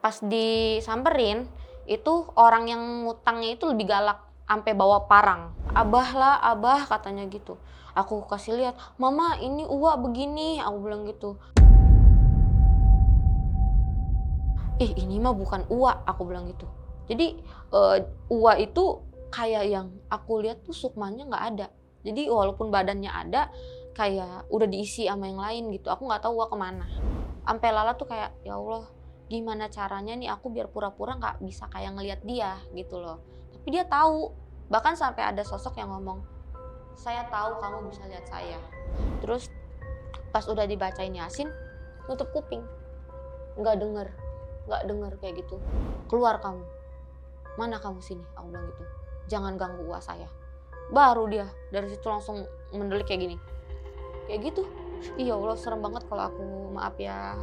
Pas disamperin, itu orang yang ngutangnya itu lebih galak, sampai bawa parang. "Abah lah, abah," katanya gitu. Aku kasih lihat, "Mama, ini uak begini," aku bilang gitu. "Ih, ini mah bukan uak," aku bilang gitu. Jadi, uak itu kayak yang aku lihat tuh sukmanya nggak ada. Jadi walaupun badannya ada, kayak udah diisi sama yang lain gitu, aku nggak tahu uak kemana. Ampe Lala tuh kayak, "Ya Allah, gimana caranya nih aku biar pura-pura nggak bisa kayak ngelihat dia," gitu loh. Tapi dia tahu, bahkan sampai ada sosok yang ngomong, "Saya tahu kamu bisa lihat saya." Terus pas udah dibacain Yasin, nutup kuping, nggak denger, nggak denger kayak gitu. "Keluar kamu, mana kamu sini," aku bilang gitu. "Jangan ganggu uak saya." Baru dia dari situ langsung mendelik kayak gini, kayak gitu. Iya Allah, serem banget kalau aku, maaf ya,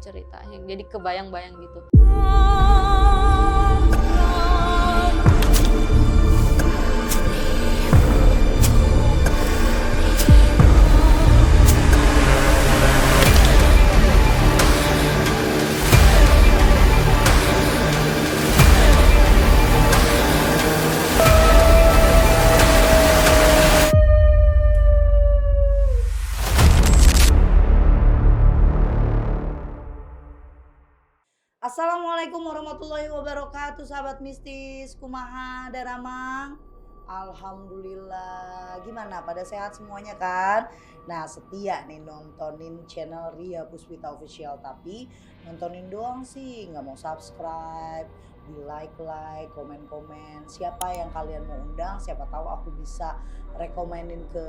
ceritanya jadi kebayang-bayang gitu. Assalamualaikum warahmatullahi wabarakatuh, sahabat mistis, kumaha daramang. Alhamdulillah, gimana pada sehat semuanya kan? Nah, setia nih nontonin channel Ria Puspita Official, tapi nontonin doang sih, nggak mau subscribe, di like, komen-komen. Siapa yang kalian mau undang, siapa tahu aku bisa rekomenin ke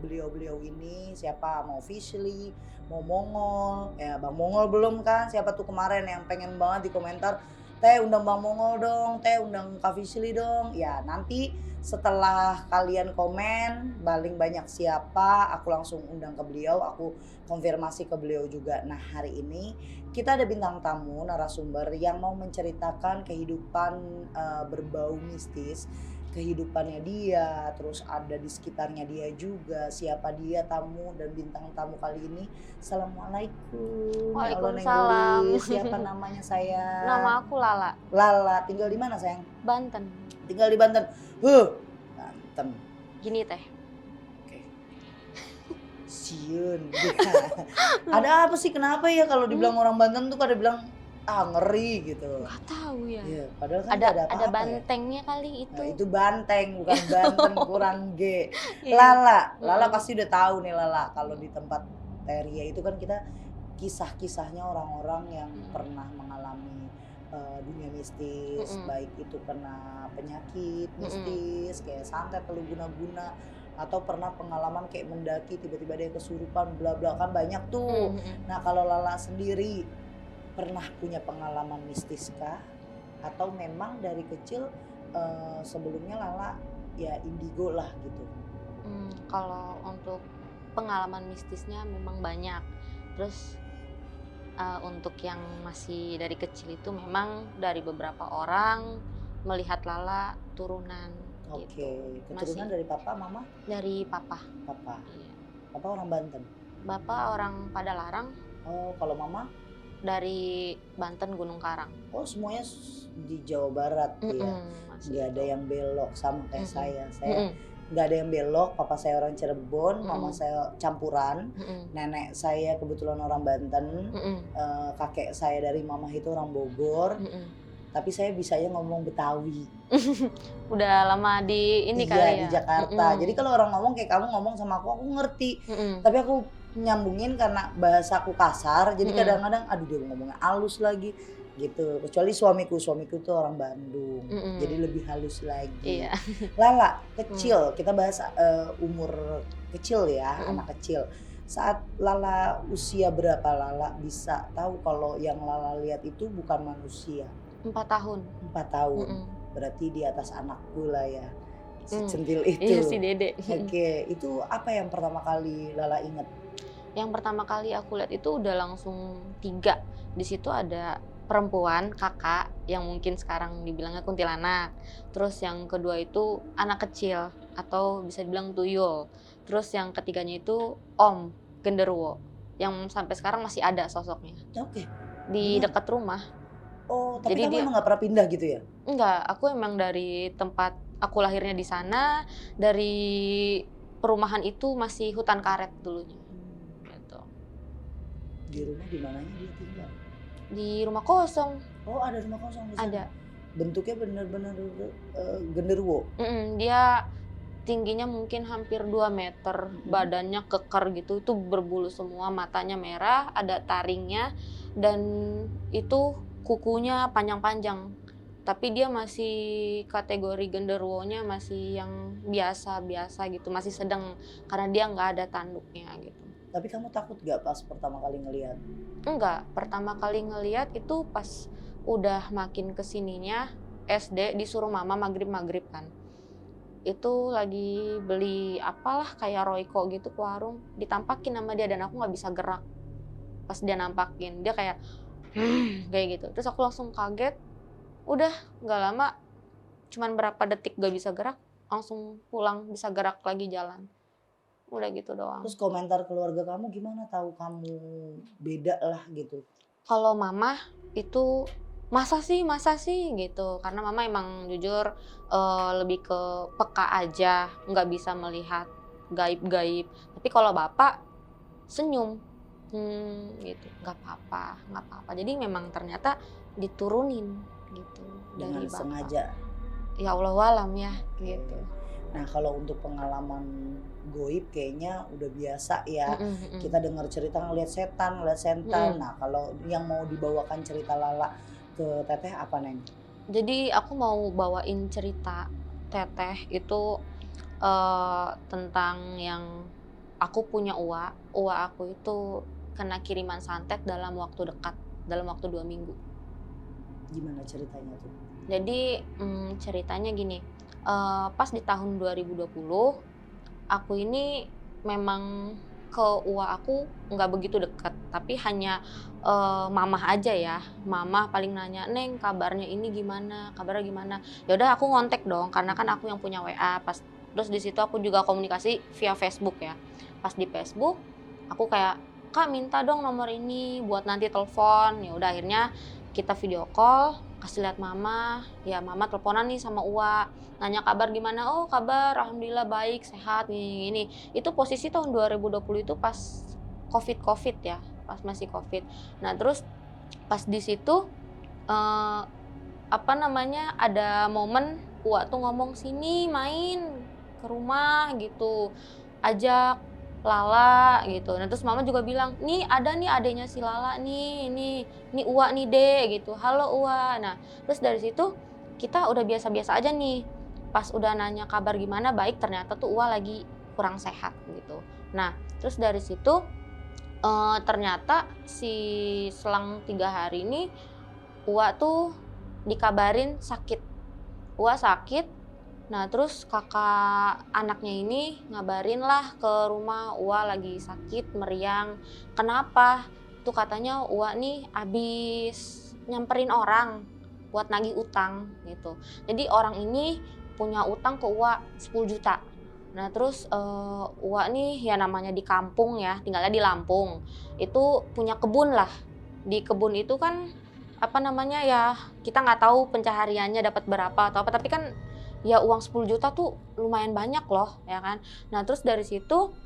beliau-beliau ini. Siapa mau officially, mau Mongol, ya Bang Mongol belum kan? Siapa tuh kemarin yang pengen banget di komentar, "Teh undang Bang Mongol dong, Teh undang Kak Fisli dong." Ya nanti setelah kalian komen paling banyak siapa, aku langsung undang ke beliau, aku konfirmasi ke beliau juga. Nah hari ini kita ada bintang tamu narasumber yang mau menceritakan kehidupan berbau mistis, kehidupannya dia, terus ada di sekitarnya dia juga. Siapa dia tamu dan bintang tamu kali ini? Assalamualaikum. Ya Allah Neng Waalaikumsalam. Gelis, siapa namanya Nama sayang? aku Lala, Lala, tinggal di mana sayang? Banten. Tinggal di Banten. Banten. Gini Teh, Oke. Siun. Ada apa sih, kenapa ya kalau dibilang orang Banten tuh pada bilang ngeri gitu. nggak tahu ya. Iya, padahal kan Ada nggak ada ada apa-apa ya. bantengnya kali itu. Nah, itu Banteng bukan Banten, kurang G. Iya. Lala pasti udah tahu nih Lala kalau di tempat Teria itu kan kita kisah-kisahnya orang-orang yang pernah mengalami dunia mistis, Mm-mm. baik itu kena penyakit Mm-mm. mistis kayak santet atau guna-guna, atau pernah pengalaman kayak mendaki tiba-tiba ada yang kesurupan bla bla, kan banyak tuh. Mm-mm. Nah, kalau Lala sendiri pernah punya pengalaman mistis kah? Atau memang dari kecil sebelumnya Lala ya indigo lah gitu? Kalau untuk pengalaman mistisnya memang banyak. Terus untuk yang masih dari kecil itu memang dari beberapa orang melihat Lala turunan gitu. Oke, Masih keturunan dari papa, mama? dari papa. Papa. Iya. Papa orang Banten? Bapak orang Padalarang, Oh, kalau mama? dari Banten Gunung Karang. Oh, semuanya di Jawa Barat tuh ya? Masih Nggak ada itu. yang belok sama kayak Mm-mm. saya. Saya Mm-mm. nggak ada yang belok, papa saya orang Cirebon, mama Mm-mm. saya campuran, Mm-mm. nenek saya kebetulan orang Banten, Mm-mm. kakek saya dari mama itu orang Bogor, Mm-mm. tapi saya bisanya ngomong Betawi. Udah lama di ini kali Iya, ya. di Jakarta. Mm-mm. Jadi kalau orang ngomong kayak kamu ngomong sama aku ngerti. Mm-mm. Tapi aku nyambungin karena bahasaku kasar, jadi Mm-mm. kadang-kadang aduh dia ngomongnya halus lagi gitu. Kecuali suamiku tuh orang Bandung. Mm-mm. Jadi lebih halus lagi. Iya. Lala, kecil, kita bahas umur kecil ya, Mm-mm. anak kecil. Saat Lala usia berapa Lala bisa tahu kalau yang Lala lihat itu bukan manusia? 4 tahun. 4 tahun. Mm-mm. Berarti di atas anakku lah ya. Mm. Secentil itu. Iya si Dede. Oke, itu apa yang pertama kali Lala inget? Yang pertama kali aku lihat itu udah langsung 3. Di situ ada perempuan, kakak, yang mungkin sekarang dibilangnya kuntilanak. Terus yang kedua itu anak kecil atau bisa dibilang tuyul. Terus yang ketiganya itu Om Genderuwo yang sampai sekarang masih ada sosoknya Oke. di Gimana? dekat rumah. Oh, tapi Jadi kamu dia emang nggak pernah pindah gitu ya? enggak, aku emang dari tempat aku lahirnya di sana, dari perumahan itu masih hutan karet dulunya, Hmm. gitu. Di rumah di mananya dia tinggal? Di rumah kosong Oh, ada rumah kosong di sana? ada, Bentuknya bener-bener genderuwo? dia tingginya mungkin hampir 2 meter, Mhm. badannya keker gitu, itu berbulu semua, matanya merah, ada taringnya, dan itu kukunya panjang-panjang. Tapi dia masih kategori genderuwonya masih yang biasa-biasa gitu, masih sedang, karena dia nggak ada tanduknya gitu. Tapi kamu takut gak pas pertama kali ngelihat? Enggak, pertama kali ngelihat itu pas udah makin kesininya SD disuruh mama maghrib-maghrib kan. Itu lagi beli apalah kayak Royco gitu ke warung, ditampakin sama dia dan aku nggak bisa gerak. Pas dia nampakin, dia kayak, kayak gitu. Terus aku langsung kaget, udah nggak lama, cuman berapa detik gak bisa gerak, langsung pulang bisa gerak lagi jalan. Udah gitu Terus doang. komentar keluarga kamu gimana tahu kamu beda lah gitu? Kalau mama itu, masa sih?" Gitu. Karena mama emang jujur, lebih ke peka aja, nggak bisa melihat gaib-gaib. Tapi kalau bapak senyum, gitu, "Nggak apa-apa nggak apa-apa." Jadi memang ternyata diturunin gitu Dengan dari bapak. sengaja? Ya Allahualam ya, Oke. gitu. Nah, kalau untuk pengalaman goib kayaknya udah biasa ya. Mhm mhm. Kita dengar cerita ngeliat setan. Mhm. Nah, kalau yang mau dibawakan cerita Lala ke Teteh apa, Neng? Jadi aku mau bawain cerita Teteh itu, tentang yang aku punya uwak. Uwak aku itu kena kiriman santet dalam waktu dekat, dalam waktu 2 minggu. Gimana ceritanya tuh? Jadi, ceritanya gini, pas di tahun 2020, aku ini memang ke uwak aku nggak begitu dekat, tapi hanya, mamah aja ya. Mamah paling nanya, "Neng, kabarnya ini gimana? Kabarnya gimana?" Ya udah aku ngontek dong, karena kan aku yang punya WA pas, terus di situ aku juga komunikasi via Facebook ya. Pas di Facebook, aku kayak, "Kak, minta dong nomor ini buat nanti telepon." Ya udah akhirnya kita video call, kasih lihat mama, ya mama teleponan nih sama uwak. Nanya kabar gimana, "Oh kabar alhamdulillah baik, sehat, gini gini." Itu posisi tahun 2020 itu pas Covid ya, pas masih Covid. Nah terus pas di situ, eee, apa namanya, ada momen uwak tuh ngomong, "Sini main ke rumah," gitu, ajak Lala gitu. Nah terus mama juga bilang, "Nih ada nih adenya si Lala nih, ini uwak nih Dek," gitu, "Halo uwak." Nah terus dari situ kita udah biasa-biasa aja nih. Pas udah nanya kabar gimana, baik, ternyata tuh uwak lagi kurang sehat gitu. Nah terus dari situ, ternyata selang 3 hari ini uwak tuh dikabarin sakit. Uwak sakit, nah terus kakak anaknya ini ngabarin lah ke rumah, "Uwak lagi sakit, meriang." "Kenapa?" Tuh katanya uwak nih abis nyamperin orang buat nagih utang gitu. Jadi orang ini punya utang ke uwak 10 juta. Nah terus, uwak nih ya namanya di kampung ya, tinggalnya di Lampung, itu punya kebun lah. Di kebun itu kan, apa namanya ya, kita nggak tahu pencahariannya dapat berapa atau apa, tapi kan ya uang 10 juta tuh lumayan banyak loh, ya kan. Nah terus dari situ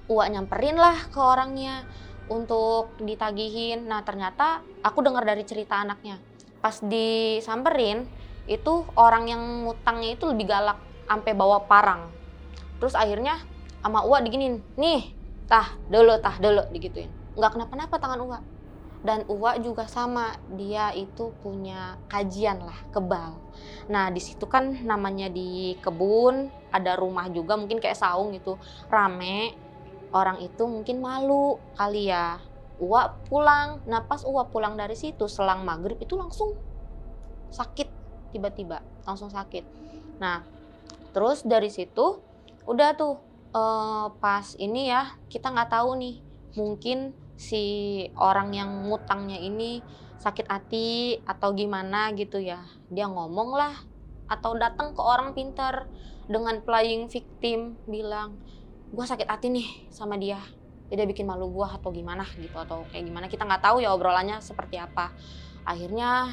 uwak nyamperin lah ke orangnya untuk ditagihin. Nah ternyata aku dengar dari cerita anaknya, pas disamperin itu orang yang ngutangnya itu lebih galak, ampe bawa parang. Terus akhirnya sama uwak diginiin, "Nih, tah dulu," digituin. Nggak kenapa-napa tangan uwak. Dan uwak juga sama, dia itu punya kajian lah, kebal. Nah di situ kan namanya di kebun, ada rumah juga mungkin kayak saung gitu, rame, orang itu mungkin malu kali ya. Uwak pulang, nah pas uwak pulang dari situ selang maghrib itu langsung sakit, tiba-tiba langsung sakit. Nah terus dari situ udah tuh, pas ini ya kita nggak tahu nih, mungkin si orang yang ngutangnya ini sakit hati atau gimana gitu ya. Dia ngomong lah atau datang ke orang pintar dengan playing victim bilang, "Gua sakit hati nih sama dia. Dia bikin malu gua," atau gimana gitu, atau kayak gimana, kita nggak tahu ya obrolannya seperti apa. Akhirnya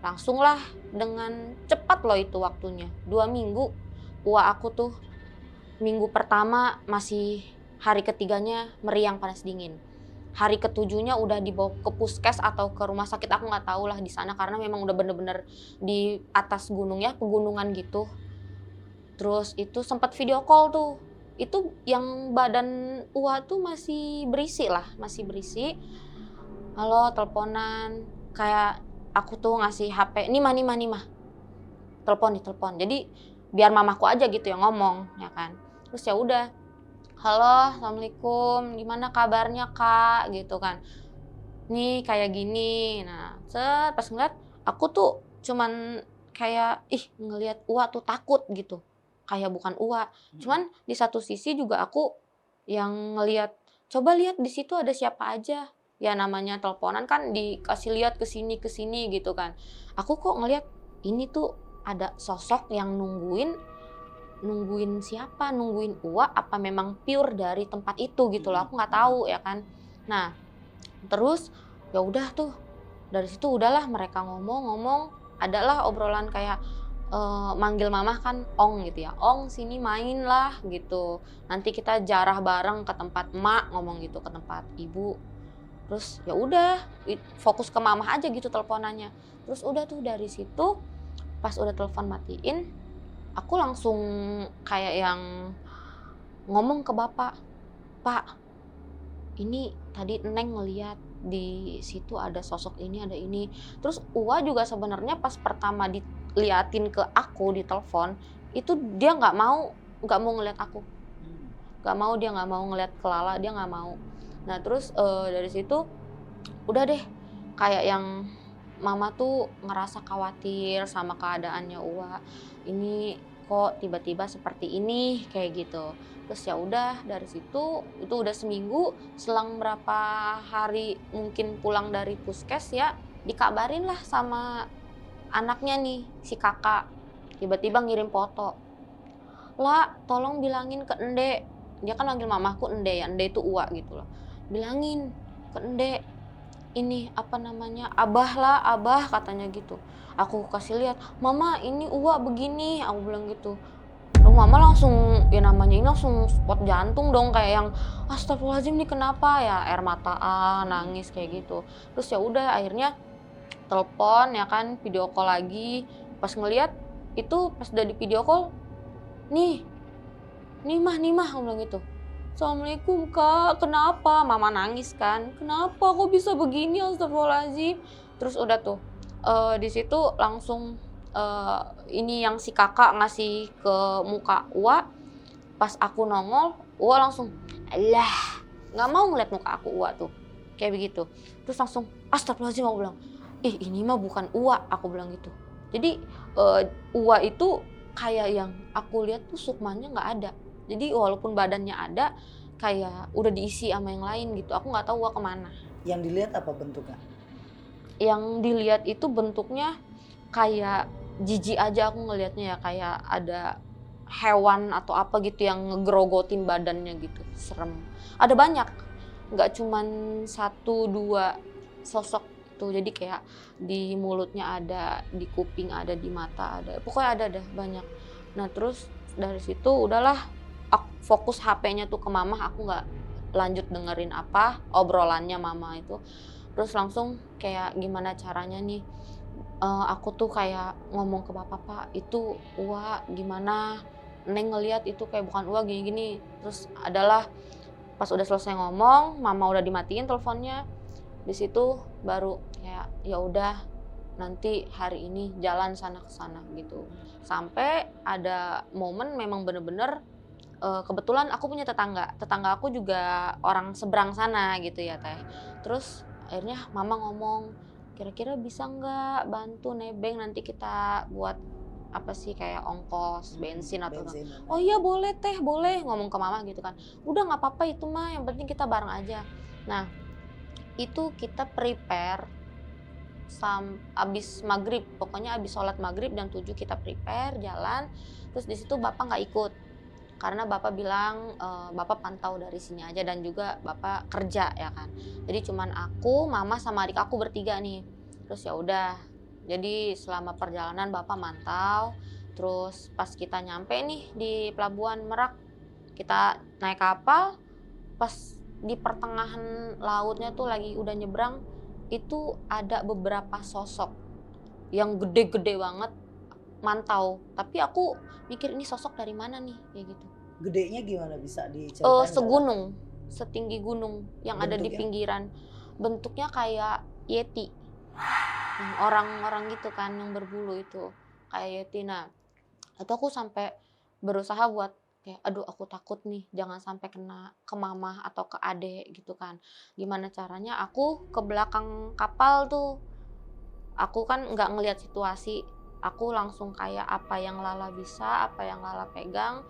Langsung lah dengan cepat loh itu waktunya, 2 minggu. Uak aku tuh minggu pertama masih, hari ketiganya meriang panas dingin. Hari ketujuhnya udah dibawa ke puskes atau ke rumah sakit, aku nggak tahu lah di sana karena memang udah bener-bener di atas gunung ya, pegunungan gitu. Terus itu sempat video call tuh. Itu yang badan Uwa tuh masih berisi lah, masih berisi. Halo, teleponan. Kayak aku tuh ngasih HP, "Nih mah, nih mah, nih mah. Telepon nih, telepon." Jadi biar mamaku aja gitu yang ngomong, ya kan. Terus ya udah, "Halo, assalamualaikum. Gimana kabarnya Kak?" Gitu kan. "Nih kayak gini." Nah, pas ngeliat aku tuh cuman kayak ngelihat Uwa tuh takut gitu. Kayak bukan Uwa. Cuman di satu sisi juga aku yang ngelihat, "Coba lihat di situ ada siapa aja." Ya namanya teleponan kan dikasih lihat ke sini gitu kan. Aku kok ngelihat ini tuh ada sosok yang nungguin nungguin siapa? Nungguin Uwa apa memang pure dari tempat itu gitu loh. Aku nggak tahu ya kan. Nah, terus ya udah tuh dari situ udahlah mereka ngomong-ngomong, adalah obrolan kayak manggil mama kan Ong gitu ya, "Ong sini main lah," gitu. "Nanti kita jarah bareng ke tempat emak," ngomong gitu, ke tempat ibu. Terus ya udah fokus ke mama aja gitu teleponannya. Terus udah tuh dari situ pas udah telepon matiin, aku langsung kayak yang ngomong ke bapak, "Pak, ini tadi Neng ngeliat di situ ada sosok ini, ada ini." Terus Uwa juga sebenarnya pas pertama diliatin ke aku di telepon, itu dia nggak mau ngeliat aku. Dia nggak mau ngeliat ke Lala, dia nggak mau. Nah terus dari situ udah deh kayak yang mama tuh ngerasa khawatir sama keadaannya Uwa. Ini kok tiba-tiba seperti ini kayak gitu. Terus ya udah dari situ itu udah seminggu, selang berapa hari mungkin pulang dari puskes ya dikabarin lah sama anaknya nih si kakak. Tiba-tiba ngirim foto. "La, tolong bilangin ke Ende." Dia kan manggil mamaku Ende ya, Ende itu Uwa gitu loh. "Bilangin ke Ende, ini apa namanya, Abah lah, Abah," katanya gitu. Aku kasih lihat, "Mama ini Uwa begini," aku bilang gitu. Lalu mama langsung, ya namanya ini langsung spot jantung dong kayak yang, "Astagfirullahaladzim nih kenapa?" Ya air mataan, nangis kayak gitu. Terus ya udah akhirnya telepon ya kan, video call lagi. Pas ngelihat itu pas udah di video call, "Nih, nih mah," aku bilang gitu. "Assalamualaikum Kak, kenapa?" Mama nangis kan, "Kenapa kok bisa begini, astagfirullahaladzim." Terus udah tuh, di situ langsung, ini yang si kakak ngasih ke muka Uwa, pas aku nongol, Uwa langsung, "Alah," nggak mau ngeliat muka aku Uwa tuh, kayak begitu. Terus langsung, "Astagfirullahaladzim," aku bilang, "Ini mah bukan Uwa," aku bilang gitu. Jadi, Uwa itu kayak yang aku lihat tuh sukmanya nggak ada. Jadi walaupun badannya ada, kayak udah diisi sama yang lain gitu, aku nggak tahu Uwa kemana. Yang dilihat apa bentuknya? Yang dilihat itu bentuknya kayak jijik aja aku ngelihatnya ya, kayak ada hewan atau apa gitu yang ngegrogotin badannya gitu, serem. Ada banyak, nggak cuman 1, 2 sosok tuh, jadi kayak di mulutnya ada, di kuping ada, di mata ada, pokoknya ada dah banyak. Nah terus dari situ udahlah fokus HP-nya tuh ke mama, aku nggak lanjut dengerin apa obrolannya mama itu. Terus langsung kayak gimana caranya nih, aku tuh kayak ngomong ke bapak, "Pak itu Uwa gimana? Neng ngelihat itu kayak bukan Uwa gini-gini." Terus adalah pas udah selesai ngomong, mama udah dimatiin teleponnya. Di situ baru kayak ya udah nanti hari ini jalan sana ke sana gitu. Sampai ada momen memang bener-bener kebetulan aku punya tetangga aku juga orang seberang sana gitu ya Teh. Terus akhirnya mama ngomong, "Kira-kira bisa nggak bantu nebeng nanti kita buat apa sih kayak ongkos bensin atau." Bensin dan "Oh iya boleh Teh, boleh," ngomong ke mama gitu kan. "Udah nggak apa-apa itu mah, yang penting kita bareng aja." Nah itu kita prepare abis maghrib, pokoknya abis sholat maghrib jam 7 kita prepare jalan. Terus di situ bapak nggak ikut karena bapak bilang bapak pantau dari sini aja dan juga bapak kerja ya kan. Jadi cuman aku, mama sama adik aku bertiga nih. Terus ya udah Jadi selama perjalanan bapak mantau, terus pas kita nyampe nih di pelabuhan Merak, kita naik kapal, pas di pertengahan lautnya tuh lagi udah nyebrang, itu ada beberapa sosok yang gede-gede banget mantau. Tapi aku mikir ini sosok dari mana nih, kayak gitu. Gedenya gimana, bisa diceritain nggak? Segunung, setinggi gunung yang ada di Bentuknya? pinggiran. Bentuknya kayak yeti, yang orang-orang gitu kan yang berbulu itu, kayak yeti. Nah, itu aku sampai berusaha buat kayak, aduh aku takut nih jangan sampai kena ke mama atau ke adek gitu kan. Gimana caranya aku ke belakang kapal tuh, aku kan nggak ngelihat situasi, aku langsung kayak apa yang Lala bisa, apa yang Lala pegang,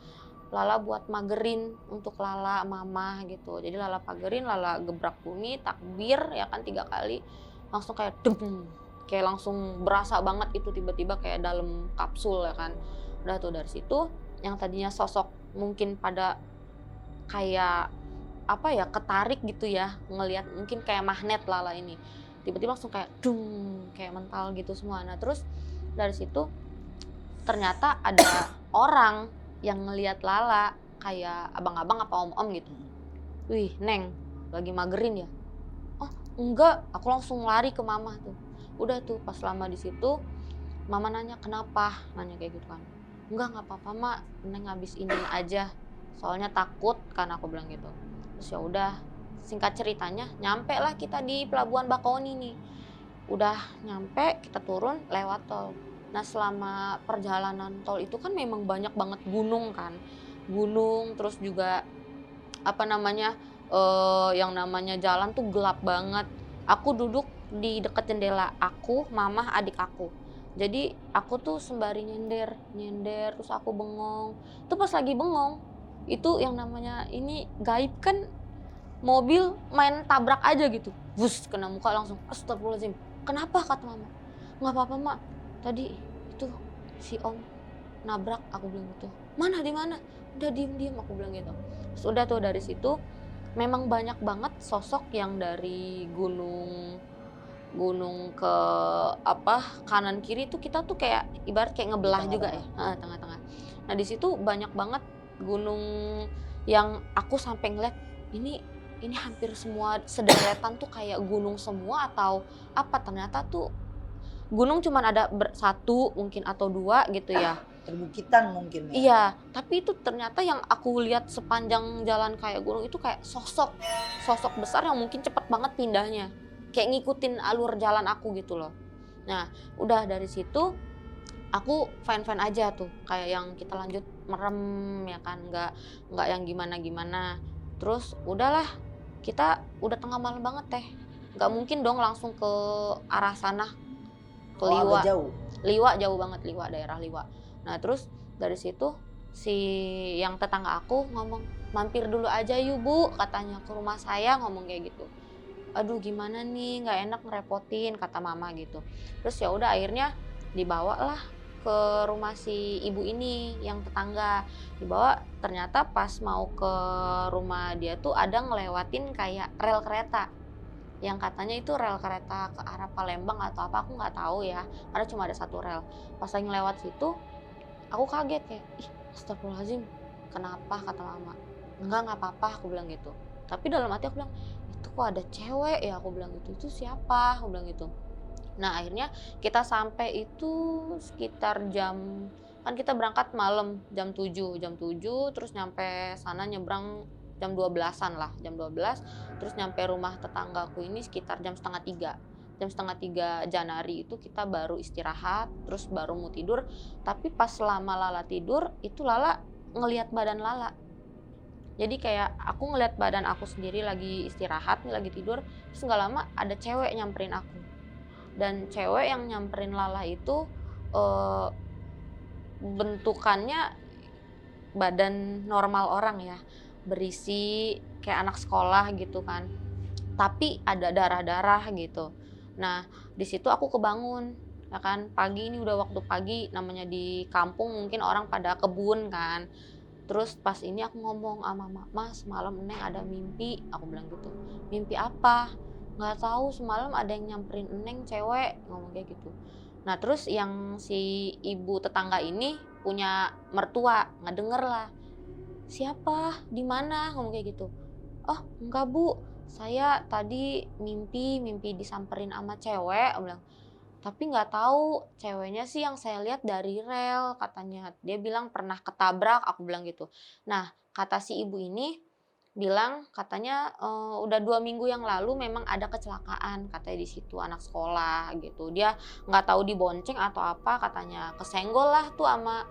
Lala buat magerin untuk Lala, mama gitu. Jadi Lala pagerin, Lala gebrak bumi, takbir ya kan 3 kali, langsung kayak dem, kayak langsung berasa banget itu tiba-tiba kayak dalam kapsul ya kan. Udah tuh dari situ, yang tadinya sosok mungkin pada kayak apa ya, ketarik gitu ya, ngelihat mungkin kayak magnet Lala ini. Tiba-tiba langsung kayak dung, kayak mental gitu semua. Nah, terus dari situ ternyata ada orang yang ngelihat Lala, kayak abang-abang apa om-om gitu. "Wih, Neng, lagi magerin ya?" "Oh, enggak." Aku langsung lari ke mama tuh. Udah tuh pas lama di situ, mama nanya, "Kenapa?" Nanya kayak gitu kan. Enggak apa-apa, Mak. Neng habis ini aja. Soalnya takut kan aku bilang gitu. Terus ya udah, singkat ceritanya nyampe lah kita di Pelabuhan Bakauheni nih. Udah nyampe, kita turun lewat tol. Nah, selama perjalanan tol itu kan memang banyak banget gunung kan. Gunung, terus juga apa namanya, yang namanya jalan tuh gelap banget. Aku duduk di dekat jendela, aku, mama, adik aku. Jadi aku tuh sembari nyender, nyender, terus aku bengong. Itu pas lagi bengong, itu yang namanya ini gaib kan, mobil main tabrak aja gitu, wus kena muka langsung, astagfirullahaladzim. "Kenapa?" kata mama. "Nggak apa-apa, Mak. Tadi itu si Om nabrak," aku bilang gitu. "Mana, di mana?" "Udah diem, aku bilang gitu. Terus udah tuh dari situ memang banyak banget sosok yang dari gunung gunung ke apa, kanan kiri tuh kita tuh kayak ibarat kayak Di ngebelah juga ya, tengah-tengah. heeh, tengah-tengah. Nah, di situ banyak banget gunung yang aku sampai ngeliat, ini hampir semua sederetan tuh kayak gunung semua atau apa, ternyata tuh gunung cuman ada 1 mungkin atau 2 gitu ya. Perbukitan mungkin ya? Iya, tapi itu ternyata yang aku lihat sepanjang jalan kayak gunung itu kayak sosok, sosok besar yang mungkin cepet banget pindahnya, kayak ngikutin alur jalan aku gitu loh. Nah, udah dari situ aku fine-fine aja tuh, kayak yang kita lanjut merem ya kan, nggak yang gimana-gimana. Terus udahlah, kita udah tengah malam banget Teh, nggak mungkin dong langsung ke arah sana, ke Oh, agak Liwa. jauh? Liwa jauh banget, Liwa, daerah Liwa. Nah, terus dari situ si yang tetangga aku ngomong, "Mampir dulu aja yuk Bu," katanya, "ke rumah saya," ngomong kayak gitu. "Aduh gimana nih, nggak enak ngerepotin," kata mama gitu. Terus ya udah akhirnya dibawalah ke rumah si ibu ini yang tetangga. Dibawa, ternyata pas mau ke rumah dia tuh ada ngelewatin kayak rel kereta. Yang katanya itu rel kereta ke arah Palembang atau apa, aku nggak tahu ya, karena cuma ada 1 rel. Pas lagi ngelewat situ, aku kaget kayak, "Ih, astagfirullahaladzim, kenapa?" kata mama. Nggak apa-apa," aku bilang gitu. Tapi dalam hati aku bilang, "Itu kok ada cewek ya?" aku bilang gitu, "Itu siapa?" aku bilang gitu. Nah, akhirnya kita sampai itu sekitar jam, kan kita berangkat malam jam 7, terus nyampe sana nyebrang jam 12-an lah, jam 12, terus nyampe rumah tetanggaku ini sekitar jam setengah 3. Jam setengah 3 Janari itu kita baru istirahat, terus baru mau tidur, tapi pas lama Lala tidur, itu Lala ngelihat badan Lala. Jadi kayak aku ngelihat badan aku sendiri lagi istirahat, nih lagi tidur, terus nggak lama ada cewek nyamperin aku. Dan cewek yang nyamperin Lala itu, eee, bentukannya badan normal orang ya, berisi kayak anak sekolah gitu kan, tapi ada darah-darah gitu. Nah, di situ aku kebangun, ya kan, pagi ini udah waktu pagi, namanya di kampung mungkin orang pada kebun kan. Terus pas ini aku ngomong sama mama, "Ma, semalam Neng ada mimpi," aku bilang gitu. "Mimpi apa?" "Nggak tahu, semalam ada yang nyamperin Neng cewek," ngomong kayak gitu. Nah terus yang si ibu tetangga ini punya mertua, ngedenger lah, "Siapa? Di mana?" Ngomong kayak gitu. "Oh enggak Bu, saya tadi mimpi disamperin sama cewek," aku bilang. "Tapi nggak tahu ceweknya sih yang saya lihat dari rel," katanya. Dia bilang pernah ketabrak, aku bilang gitu. Nah, kata si ibu ini bilang katanya, udah 2 minggu yang lalu memang ada kecelakaan katanya di situ, anak sekolah gitu. Dia nggak tahu dibonceng atau apa katanya, kesenggol lah tuh ama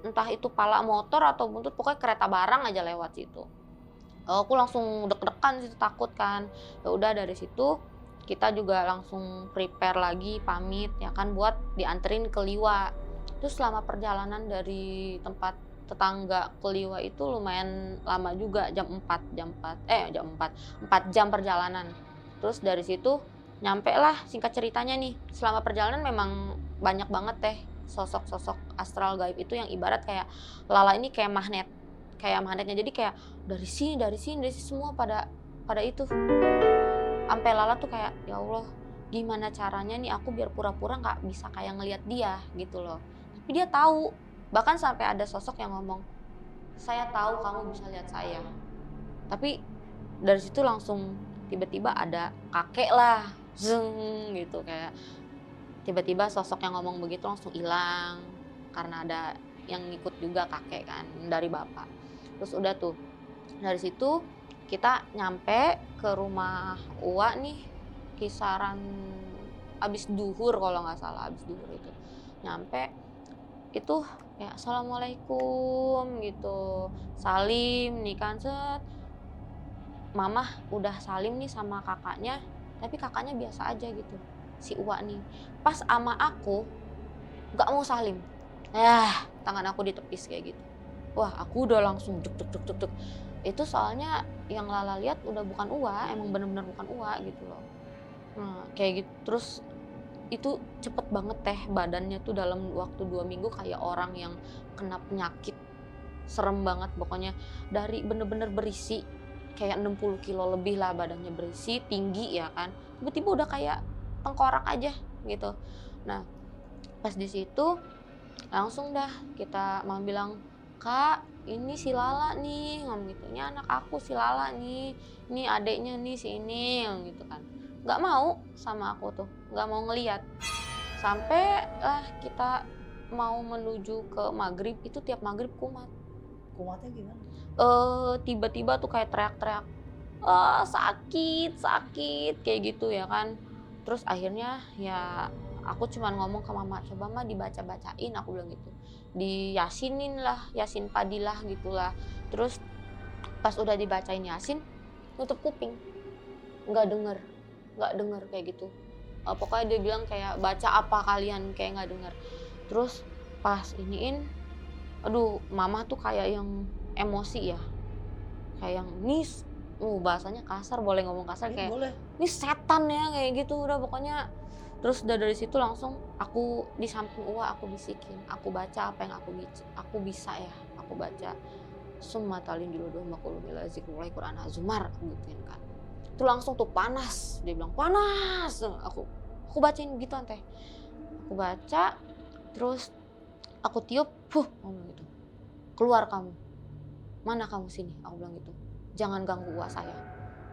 entah itu pala motor atau buntut, pokoknya kereta barang aja lewat situ. Aku langsung deg-degan situ, takut kan. Ya udah dari situ kita juga langsung prepare lagi, pamit ya kan buat dianterin ke Liwa. Terus selama perjalanan dari tempat tetangga ke Liwa itu lumayan lama juga, jam 4, 4 jam perjalanan. Terus dari situ nyampe lah, singkat ceritanya nih, selama perjalanan memang banyak banget deh sosok-sosok astral gaib itu yang ibarat kayak Lala ini kayak magnetnya. Jadi kayak dari sini semua pada itu. Sampai Lala tuh kayak, "Ya Allah, gimana caranya nih aku biar pura-pura nggak bisa kayak ngelihat dia," gitu loh. Tapi dia tahu, bahkan sampai ada sosok yang ngomong, "Saya tahu kamu bisa lihat saya." Tapi dari situ langsung tiba-tiba ada kakek lah, zeng gitu, kayak tiba-tiba sosok yang ngomong begitu langsung hilang, karena ada yang ngikut juga kakek kan, dari bapak. Terus udah tuh, dari situ kita nyampe ke rumah Uwa nih kisaran abis duhur kalau nggak salah, abis duhur itu. Nyampe itu kayak assalamualaikum gitu, salim nih kan, set. Mama udah salim nih sama kakaknya, tapi kakaknya biasa aja gitu, si Uwa nih. Pas ama aku nggak mau salim, tangan aku ditepis kayak gitu. Wah, aku udah langsung deg deg deg deg deg. Itu soalnya yang Lala lihat udah bukan Uwa, emang bener-bener bukan Uwa gitu loh. Nah, kayak gitu. Terus itu cepet banget teh badannya tuh dalam waktu 2 minggu kayak orang yang kena penyakit. Serem banget pokoknya. Dari bener-bener berisi, kayak 60 kilo lebih lah badannya, berisi, tinggi ya kan. Tiba-tiba udah kayak tengkorak aja gitu. Nah, pas di situ langsung dah kita mama bilang, "Kak, ini si Lala nih," ngomong gitu, "ini anak aku si Lala nih, ini adeknya nih si ini," ngomong gitu kan. Nggak mau sama aku tuh, nggak mau ngelihat. Sampai lah kita mau menuju ke maghrib, itu tiap maghrib kumat. Kumatnya gimana? Tiba-tiba tuh kayak teriak-teriak, sakit sakit," kayak gitu ya kan. Terus akhirnya ya aku cuman ngomong ke mama, "Coba Mah dibaca-bacain," aku bilang gitu. Diyasinin lah, Yasin Padilah gitulah. Terus pas udah dibacain Yasin, nutup kuping, nggak denger, nggak denger kayak gitu. Pokoknya dia bilang kayak, "Baca apa kalian?" Kayak nggak denger. Terus pas iniin, aduh mama tuh kayak yang emosi ya, kayak yang, "Nis," bahasanya kasar, boleh ngomong kasar Iya kayak, boleh. "Ini setan ya," kayak gitu udah pokoknya. Terus udah dari situ langsung aku di samping Uwa aku bisikin, aku baca apa yang aku bisa ya, aku baca. "Summa talin dulu maqulubil zikrullah Qur'an azumar," aku gituin kan. Itu langsung tuh panas, dia bilang, "Panas." Aku bacain gituan teh. Aku baca, terus aku tiup, ngomong gitu, "Keluar kamu. Mana kamu sini," aku bilang gitu. "Jangan ganggu Uwa saya."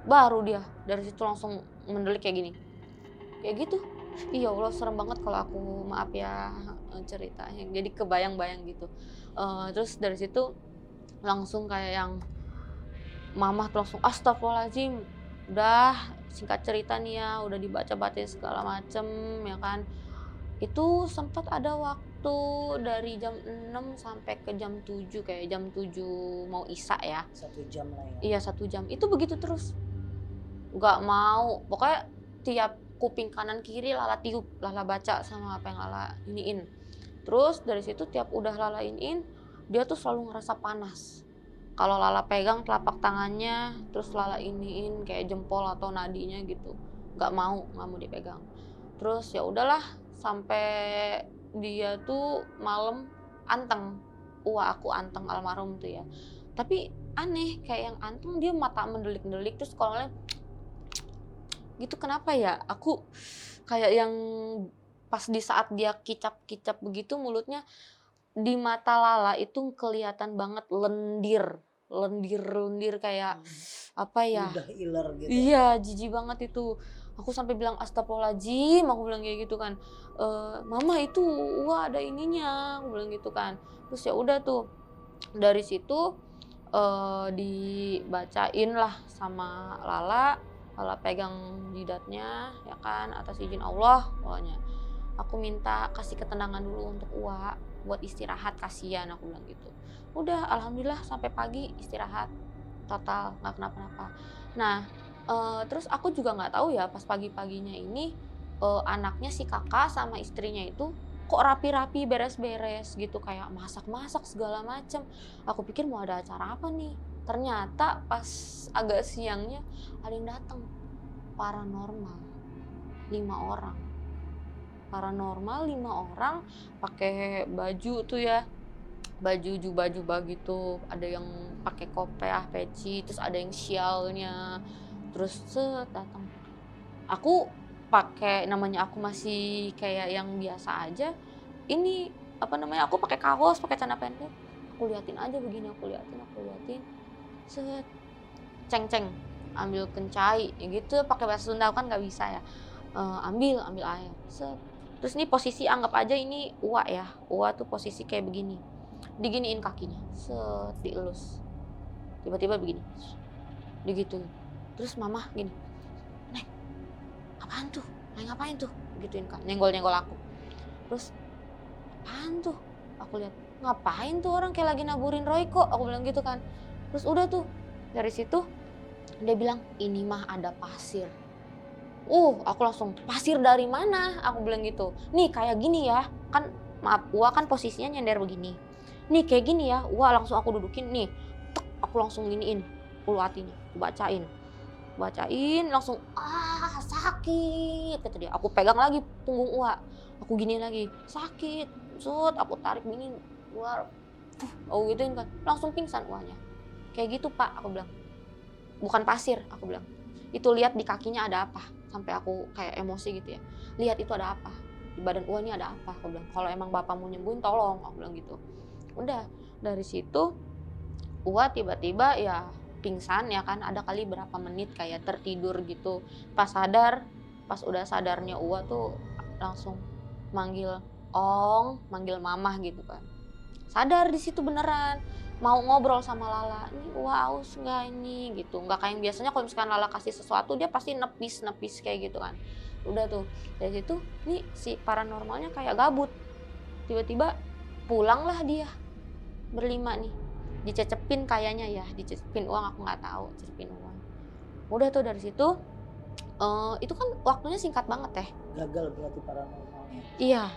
Baru dia dari situ langsung mendelik kayak gini. Kayak gitu. Iya Allah serem banget kalau aku maaf ya, ceritanya. Jadi kebayang-bayang gitu. Terus dari situ langsung kayak yang mama tuh langsung astagfirullahaladzim. Udah singkat cerita nih ya, udah dibaca-bacain segala macem ya kan. Itu sempat ada waktu dari jam 6 sampai ke jam 7, kayak jam 7 mau isya ya. 1 jam lah ya. Iya 1 jam. Itu begitu terus. Nggak mau, pokoknya tiap kuping kanan kiri Lala tiup, Lala baca sama apa yang Lala iniin. Terus dari situ tiap udah Lala iniin, dia tuh selalu ngerasa panas. Kalau Lala pegang telapak tangannya, terus Lala iniin kayak jempol atau nadinya gitu, nggak mau dipegang. Terus ya udahlah sampai dia tuh malam anteng, aku anteng almarhum tuh ya. Tapi aneh kayak yang anteng dia mata mendelik-delik, terus kalau ngeliat gitu, kenapa ya? Aku kayak yang pas di saat dia kicap-kicap begitu mulutnya, di mata Lala itu kelihatan banget lendir, lendir-lendir kayak Mhm. apa ya, Ludah iler gitu. iya jijik banget itu. Aku sampai bilang, "Astagfirullahaladzim," aku bilang kayak gitu kan, "Mama itu wah ada ininya," aku bilang gitu kan. Terus ya udah tuh, dari situ, dibacain lah sama Lala, Lala pegang jidatnya ya kan, atas izin Allah pokoknya. Aku minta kasih ketenangan dulu untuk Uwa, buat istirahat kasihan aku bilang gitu. Udah alhamdulillah sampai pagi istirahat total, nggak kenapa-napa. Nah, terus aku juga nggak tahu ya pas pagi-paginya ini, anaknya si kakak sama istrinya itu kok rapi-rapi, beres-beres gitu, kayak masak-masak segala macem. Aku pikir mau ada acara apa nih, ternyata pas agak siangnya ada yang datang, paranormal, 5 orang. Paranormal 5 orang pakai baju tuh ya, baju jubah-jubah gitu, ada yang pakai kopiah, peci, terus ada yang syalnya, terus datang. Aku pakai namanya aku masih kayak yang biasa aja, ini apa namanya, aku pakai kaos, pakai celana pendek, aku liatin aja begini, aku liatin, set, ceng-ceng, ambil kencai, ya gitu pakai bahasa Sunda, aku kan nggak bisa ya, ambil air, set. Terus ini posisi anggap aja ini uwa ya, uwa tuh posisi kayak begini, diginiin kakinya, set, dielus, tiba-tiba begini, digituin. Terus mama gini, "Neng, apaan tuh? Neng ngapain tuh?" Gituin kan, nyenggol-nyenggol aku. Terus, "Apaan tuh?" Aku lihat, "Ngapain tuh orang kayak lagi naburin Royco," aku bilang gitu kan. Terus udah tuh, dari situ dia bilang, "Ini mah ada pasir." Aku langsung, "Pasir dari mana?" Aku bilang gitu. "Nih kayak gini ya," kan maaf, Ua kan posisinya nyender begini. "Nih kayak gini ya," Ua langsung aku dudukin, "Nih," tek, aku langsung giniin ulu hatinya, aku bacain. Bacain langsung, "Ah sakit," kata dia. Aku pegang lagi punggung Ua, aku giniin lagi, "Sakit," sut, aku tarik gini, keluar, aku gituin kan, langsung pingsan Uanya. "Kayak gitu Pak," aku bilang, "bukan pasir," aku bilang. "Itu lihat di kakinya ada apa?" Sampai aku kayak emosi gitu ya. "Lihat itu ada apa? Di badan Ua ini ada apa?" Aku bilang. "Kalau emang Bapak mau nyembuhin tolong," aku bilang gitu. Udah, dari situ Ua tiba-tiba ya pingsan ya kan, ada kali berapa menit kayak tertidur gitu. Pas sadar, pas udah sadarnya Ua tuh langsung manggil Ong, manggil mamah gitu kan. Sadar di situ beneran, mau ngobrol sama Lala, "Ini Ua aus nggak ini?" Gitu. Nggak kayak yang biasanya kalau misalkan Lala kasih sesuatu dia pasti nepis-nepis kayak gitu kan. Udah tuh, dari situ nih si paranormalnya kayak gabut, tiba-tiba pulanglah dia berlima nih. Dicecepin kayaknya ya, dicecepin uang aku nggak tahu, cecepin uang. Udah tuh dari situ, itu kan waktunya singkat banget Teh. Gagal berarti paranormalnya. Iya,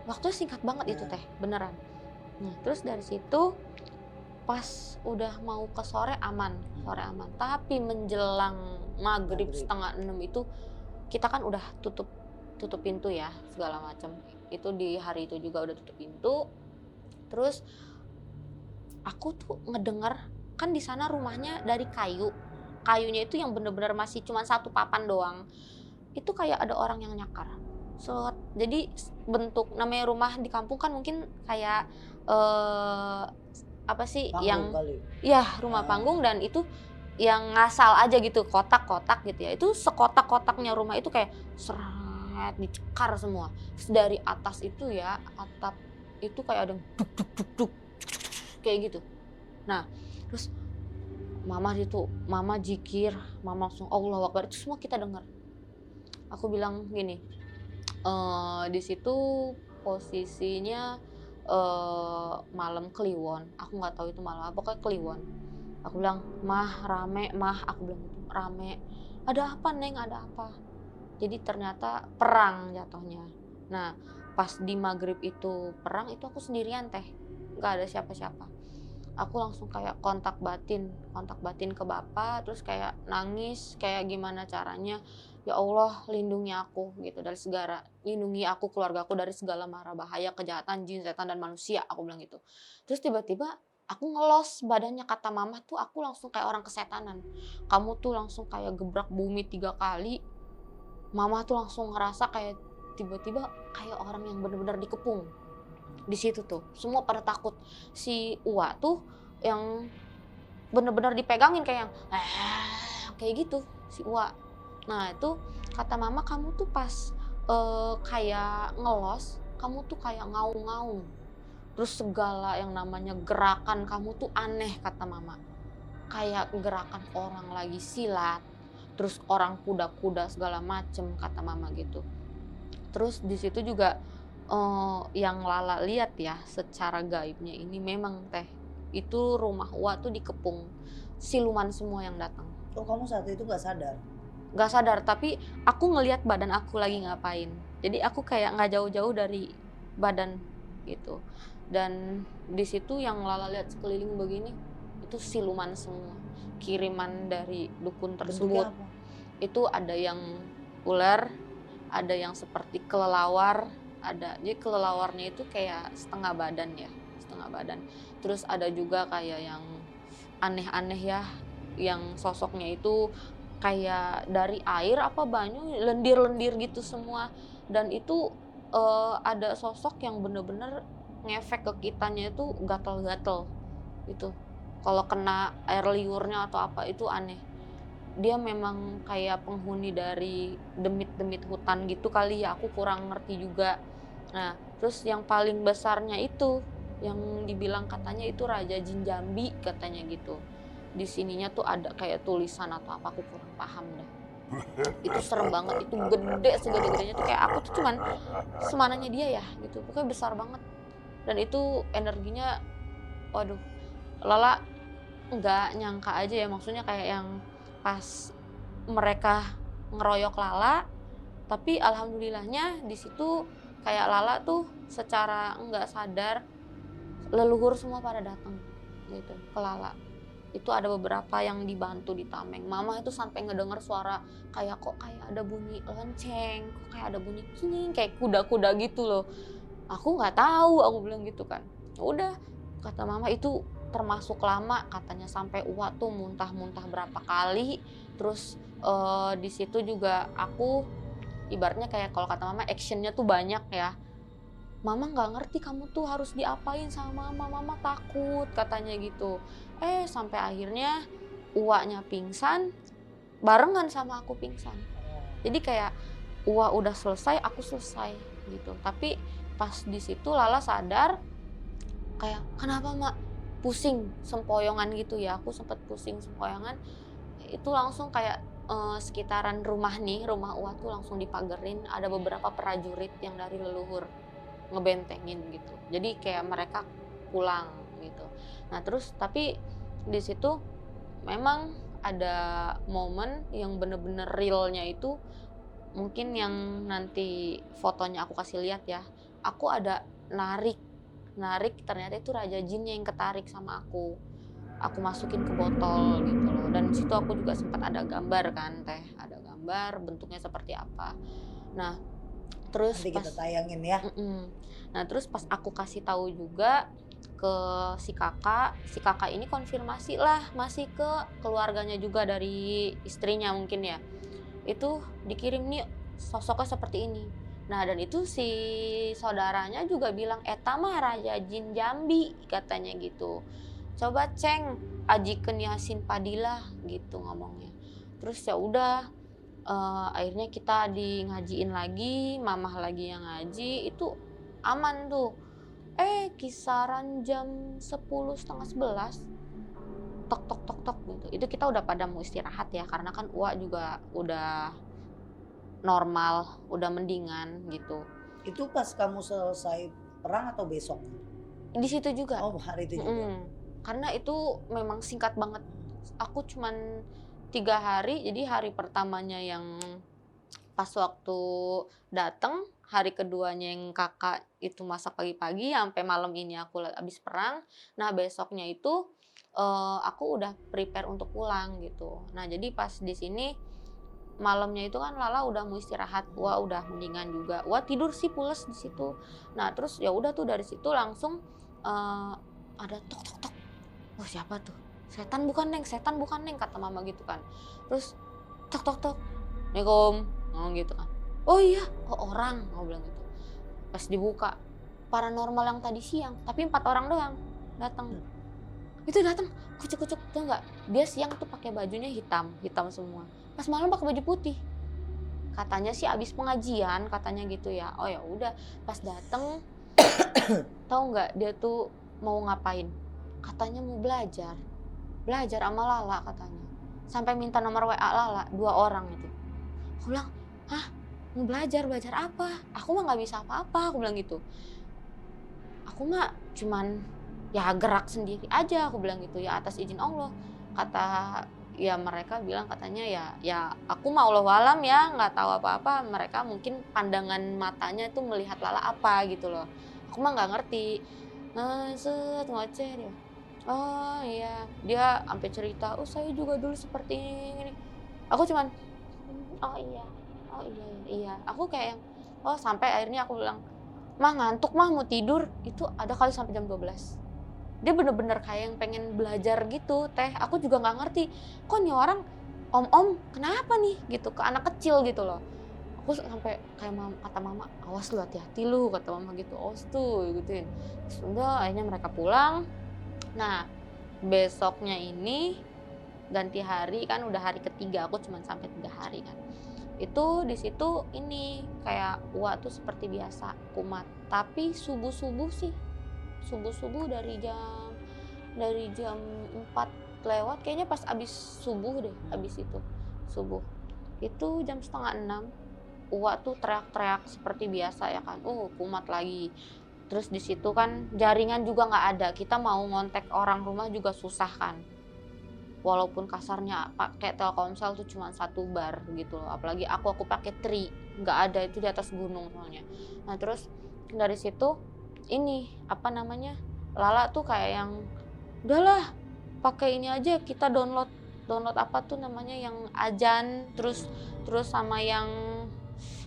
waktunya singkat banget itu Nah, Teh, beneran. Nah terus dari situ pas udah mau ke sore aman. Tapi menjelang maghrib maghrib. 5:30 itu kita kan udah tutup tutup pintu ya segala macam. Itu di hari itu juga udah tutup pintu. Terus aku tuh ngedenger, kan di sana rumahnya dari kayu. Kayunya itu yang bener-bener masih cuma satu papan doang. Itu kayak ada orang yang nyakar. Set. Jadi bentuk namanya rumah di kampung kan mungkin kayak eh apa sih Panggung yang kali. ya rumah Ah, panggung dan itu yang ngasal aja gitu, kotak-kotak gitu ya. Itu sekotak-kotaknya rumah itu kayak seret dicekar semua. Terus dari atas itu ya, atap itu kayak ada yang duk duk duk duk kayak gitu. Nah, terus mama jikir, mama langsung Allahu Akbar, itu semua kita dengar. Aku bilang gini, di situ posisinya, malam Kliwon, aku nggak tahu itu malam apa, pokoknya Kliwon. Aku bilang, "Mah, rame Mah," aku bilang gitu, "rame." "Ada apa Neng, ada apa?" Jadi ternyata perang jatuhnya. Nah, pas di maghrib itu perang, itu aku sendirian Teh, nggak ada siapa-siapa. Aku langsung kayak kontak batin ke bapak, terus kayak nangis, kayak gimana caranya, "Ya Allah lindungi aku," gitu, "dari segala lindungi aku, keluargaku dari segala mara bahaya, kejahatan, jin, setan, dan manusia," aku bilang gitu. Terus tiba-tiba aku ngelos badannya, kata mama tuh aku langsung kayak orang kesetanan. Kamu tuh langsung kayak gebrak bumi 3 kali, mama tuh langsung ngerasa kayak tiba-tiba kayak orang yang benar-benar dikepung. Di situ tuh semua pada takut. Si Uwa tuh yang benar-benar dipegangin kayak yang kayak gitu si Uwa. Nah itu kata mama, kamu tuh pas kayak ngelos, kamu tuh kayak ngaung-ngaung. Terus segala yang namanya gerakan kamu tuh aneh kata mama. Kayak gerakan orang lagi silat, terus orang kuda-kuda segala macem kata mama gitu. Terus di situ juga yang Lala lihat ya secara gaibnya ini memang teh itu rumah Uwa tuh dikepung siluman semua yang datang. Oh, kamu saat itu nggak sadar? Gak sadar, tapi aku ngelihat badan aku lagi ngapain. Jadi aku kayak nggak jauh-jauh dari badan gitu. Dan di situ yang Lala lihat sekeliling begini itu siluman semua, kiriman dari dukun Bentuknya tersebut. apa? Itu ada yang ular, ada yang seperti kelelawar, ada. Jadi kelelawarnya itu kayak setengah badan ya, setengah badan. Terus ada juga kayak yang aneh-aneh ya, yang sosoknya itu kayak dari air apa banyu, lendir-lendir gitu semua. Dan itu ada sosok yang bener-bener ngefek ke kitanya itu gatal-gatal gitu. Kalau kena air liurnya atau apa itu aneh. Dia memang kayak penghuni dari demit-demit hutan gitu kali ya, aku kurang ngerti juga. Nah, terus yang paling besarnya itu, yang dibilang katanya itu Raja Jin Jambi katanya gitu. Di sininya tuh ada kayak tulisan atau apa, aku kurang paham dah. Itu serem banget, itu gede segede-gedenya tuh kayak aku tuh cuman semananya dia ya gitu, pokoknya besar banget. Dan itu energinya, waduh, Lala nggak nyangka aja ya, maksudnya kayak yang pas mereka ngeroyok Lala, tapi alhamdulillahnya di situ kayak Lala tuh secara nggak sadar leluhur semua pada datang gitu ke Lala. Itu ada beberapa yang dibantu di tameng. Mama itu sampai ngedenger suara kayak kok kayak ada bunyi lonceng, kok kayak ada bunyi king kayak kuda-kuda gitu loh. Aku nggak tahu, aku bilang gitu kan. Ya udah, kata mama itu termasuk lama katanya sampai Uwa tuh muntah-muntah berapa kali. Terus di situ juga aku ibaratnya kayak kalau kata mama actionnya tuh banyak ya. Mama nggak ngerti kamu tuh harus diapain sama mama takut katanya gitu. Sampai akhirnya Uwanya pingsan, barengan sama aku pingsan. Jadi kayak Uwa udah selesai, aku selesai gitu. Tapi pas di situ Lala sadar kayak kenapa mak pusing sempoyongan gitu ya, aku sempet pusing sempoyongan. Itu langsung kayak sekitaran rumah nih, rumah Uwa tuh langsung dipagerin, ada beberapa prajurit yang dari leluhur ngebentengin gitu. Jadi kayak mereka pulang gitu. Nah terus tapi di situ memang ada momen yang bener-bener realnya itu mungkin yang nanti fotonya aku kasih lihat ya. Aku ada narik ternyata itu Raja Jinnya yang ketarik sama aku. Aku masukin ke botol gitu loh. Dan di situ aku juga sempat ada gambar kan teh, ada gambar bentuknya seperti apa. Nah terus Nanti pas kita tayangin ya. Nah terus pas aku kasih tahu juga ke si kakak ini konfirmasi lah masih ke keluarganya juga dari istrinya mungkin ya. Itu dikirim nih sosoknya seperti ini. Nah dan itu si saudaranya juga bilang eta mah Raja Jin Jambi katanya gitu. Coba ceng ajikeun Yasin Padilah gitu ngomongnya. Terus ya udah akhirnya kita ngajiin lagi, mamah lagi yang ngaji, itu aman tuh. Kisaran jam 10 setengah 11, tok tok tok tok gitu. Itu kita udah pada mau istirahat ya, karena kan Uwa juga udah normal, udah mendingan gitu. Itu pas kamu selesai perang atau besok? Di situ juga. Oh, hari itu juga. Karena itu memang singkat banget. Aku cuman 3 hari, jadi hari pertamanya yang pas waktu dateng, hari keduanya yang kakak itu masak pagi-pagi, sampai malam ini aku habis perang. Nah besoknya itu aku udah prepare untuk pulang gitu. Nah jadi pas di sini malamnya itu kan Lala udah mau istirahat, Wah udah mendingan juga, Wah tidur sih pules di situ. Nah terus ya udah tuh dari situ langsung ada tok tok tok. Wah siapa tuh? Setan bukan neng, kata mama gitu kan. Terus tok tok tok. Assalamualaikum, ngomong gitu kan. Oh iya, oh orang, aku bilang gitu. Pas dibuka, paranormal yang tadi siang, tapi 4 orang doang datang. Itu datang kucuk-kucuk, tau nggak? Dia siang tuh pakai bajunya hitam, hitam semua. Pas malam pakai baju putih. Katanya sih abis pengajian, katanya gitu ya. Oh ya udah, pas dateng, tahu nggak dia tuh mau ngapain? Katanya mau belajar, belajar sama Lala katanya. Sampai minta nomor WA Lala, 2 orang itu. Aku bilang, hah? Mau belajar, belajar apa? Aku mah nggak bisa apa-apa, aku bilang gitu. Aku mah cuman ya gerak sendiri aja, aku bilang gitu ya atas izin Allah. Kata ya mereka bilang katanya ya aku mah Allahu alam ya nggak tahu apa-apa, mereka mungkin pandangan matanya itu melihat Lala apa gitu loh. Aku mah nggak ngerti. Set ngoceh dia. Oh iya, dia sampai cerita, oh saya juga dulu seperti ini. Aku cuman oh iya, oh iya, iya. Aku kayak yang oh sampai akhirnya aku bilang, "Mah ngantuk mah mau tidur." Itu ada kali sampai jam 12. Dia bener-bener kayak yang pengen belajar gitu, Teh. Aku juga nggak ngerti, kok nih orang om-om kenapa nih gitu ke anak kecil gitu loh. Aku sampai kayak kata mama, "Awas lu, hati-hati lu," kata mama gitu. "Awas tuh," gituin. Terus udah akhirnya mereka pulang. Nah, besoknya ini ganti hari kan udah hari ketiga, aku cuma sampai 3 hari kan. Itu di situ ini kayak Uwa tuh seperti biasa kumat, tapi subuh-subuh sih, subuh-subuh dari jam 4 lewat kayaknya pas abis subuh deh, abis itu subuh. Itu jam setengah 6 Uwa tuh teriak-teriak seperti biasa ya kan, kumat lagi. Terus di situ kan jaringan juga nggak ada, kita mau ngontek orang rumah juga susah kan. Walaupun kasarnya pakai Telkomsel tuh cuma 1 bar gitu loh, apalagi aku pakai Tri, nggak ada, itu di atas gunung soalnya. Nah terus dari situ ini, apa namanya, Lala tuh kayak yang, "Udahlah pakai ini aja, kita download download apa tuh namanya yang Adjan, terus terus sama yang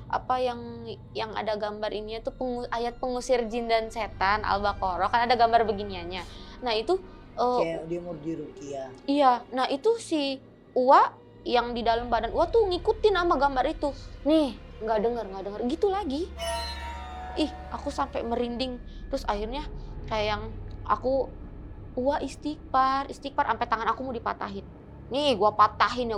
apa, yang ada gambar ininya tuh ayat pengusir jin dan setan, Al-Baqarah, kan ada gambar beginiannya. Nah itu, Kayak dia mau diruqyah. iya, nah itu si Uwa yang di dalam badan Uwa tuh ngikutin sama gambar itu. Nih, nggak denger, gitu lagi. Ih, aku sampai merinding. Terus akhirnya kayak yang aku, Uwa istighfar, istighfar, sampai tangan aku mau dipatahin. Nih, gua patahin,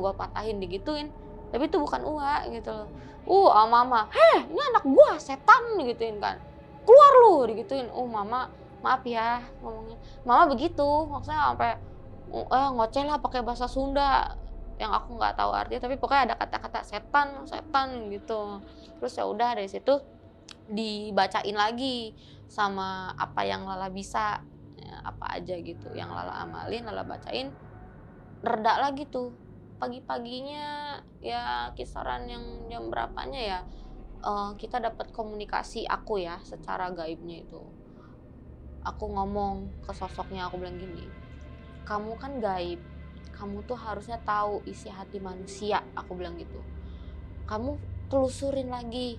digituin. Tapi itu bukan Uwa gitu loh. Sama mama, "Heh, ini anak gua setan," digituin kan. "Keluar lu," digituin. Mama, maaf ya ngomongnya. Mama begitu, maksudnya sampai ngoceh lah pakai bahasa Sunda yang aku nggak tahu artinya, tapi pokoknya ada kata-kata setan, setan gitu. Terus ya udah dari situ dibacain lagi sama apa yang Lala bisa, ya, apa aja gitu yang Lala amalin, Lala bacain, reda lagi tuh. Pagi-paginya ya kisaran yang jam berapanya ya, kita dapat komunikasi aku ya secara gaibnya itu. Aku ngomong ke sosoknya, aku bilang gini, "Kamu kan gaib, kamu tuh harusnya tahu isi hati manusia," aku bilang gitu. "Kamu telusurin lagi,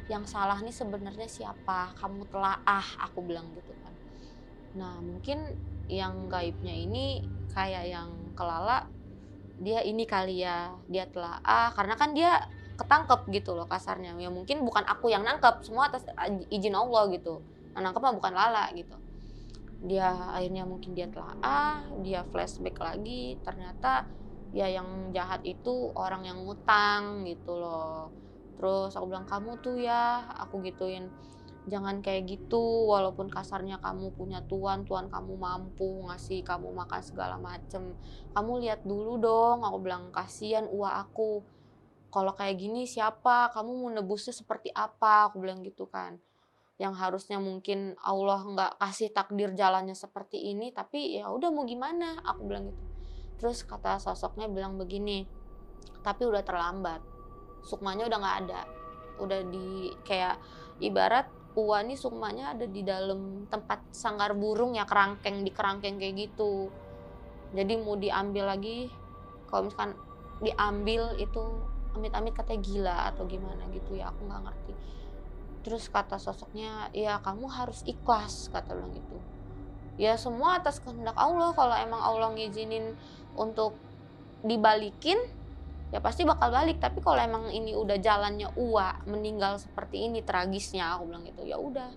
yang salah nih sebenarnya siapa, kamu telaah," aku bilang gitu kan. Nah mungkin yang gaibnya ini kayak yang ke Lala, dia ini kali ya, dia telaah karena kan dia ketangkep gitu loh kasarnya. Ya mungkin bukan aku yang nangkep, semua atas izin Allah gitu. Yang nangkep mah bukan Lala gitu. Dia akhirnya mungkin dia telaah, dia flashback lagi, ternyata ya yang jahat itu orang yang ngutang gitu loh. Terus aku bilang, "Kamu tuh ya," aku gituin, "jangan kayak gitu, walaupun kasarnya kamu punya tuan, tuan kamu mampu ngasih kamu makan segala macem. Kamu lihat dulu dong," aku bilang, "kasihan uak aku. Kalau kayak gini siapa? Kamu mau nebusnya seperti apa?" Aku bilang gitu kan. Yang harusnya mungkin Allah nggak kasih takdir jalannya seperti ini, tapi ya udah mau gimana, aku bilang gitu. Terus kata sosoknya bilang begini, "Tapi udah terlambat, sukmanya udah nggak ada, udah di kayak ibarat Uwa nih sukmanya ada di dalam tempat sanggar burung ya, kerangkeng, di kerangkeng kayak gitu. Jadi mau diambil lagi, kalau misalkan diambil itu amit-amit katanya gila atau gimana gitu ya, aku nggak ngerti." Terus kata sosoknya, "Ya kamu harus ikhlas," kata bilang gitu. "Ya semua atas kehendak Allah, kalau emang Allah ngizinin untuk dibalikin, ya pasti bakal balik. Tapi kalau emang ini udah jalannya Ua meninggal seperti ini tragisnya, aku bilang gitu, ya udah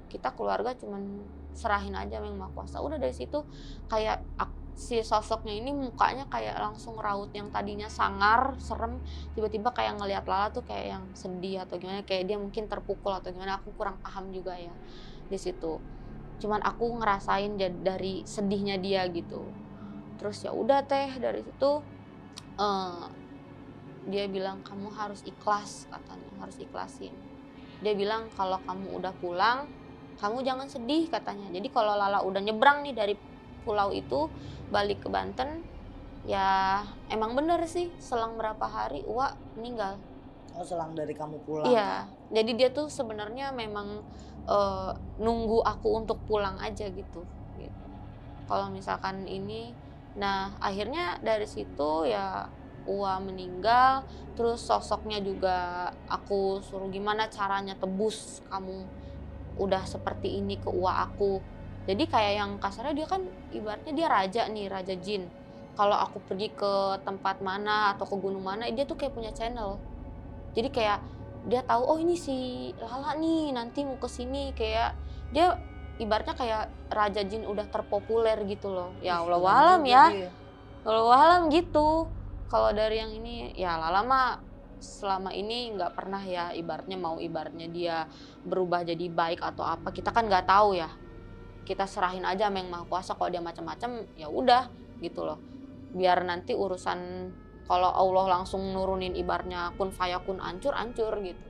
kita keluarga cuman serahin aja sama Yang Maha Kuasa. Udah dari situ kayak si sosoknya ini mukanya kayak langsung raut, yang tadinya sangar, serem, tiba-tiba kayak ngelihat Lala tuh kayak yang sedih atau gimana, kayak dia mungkin terpukul atau gimana, aku kurang paham juga ya di situ. Cuman aku ngerasain dari sedihnya dia gitu. Terus ya udah teh dari situ eh, dia bilang kamu harus ikhlas, katanya harus ikhlasin. Dia bilang kalau kamu udah pulang, kamu jangan sedih, katanya. Jadi kalau Lala udah nyebrang nih dari pulau itu balik ke Banten, ya emang bener sih selang berapa hari Uwa meninggal. Oh, selang dari kamu pulang ya? Iya, jadi dia tuh sebenarnya memang nunggu aku untuk pulang aja gitu. Kalau misalkan ini, nah akhirnya dari situ ya Uwa meninggal, terus sosoknya juga aku suruh gimana caranya tebus kamu udah seperti ini ke Uwa aku. Jadi kayak yang kasarnya dia kan ibaratnya dia raja nih, raja jin. Kalau aku pergi ke tempat mana atau ke gunung mana, dia tuh kayak punya channel. Jadi kayak dia tahu oh ini si Lala nih nanti mau ke sini, kayak dia ibaratnya kayak raja jin udah terpopuler gitu loh. Ya Ih, Allah keren alam juga ya. dia. Allah alam gitu. Kalau dari yang ini ya Lala mah selama ini nggak pernah ya, ibaratnya mau ibaratnya dia berubah jadi baik atau apa, kita kan nggak tahu ya. Kita serahin aja sama Yang Maha Kuasa, kalau dia macam-macam ya udah gitu loh. Biar nanti urusan kalau Allah langsung nurunin ibaratnya kun fayakun ancur gitu.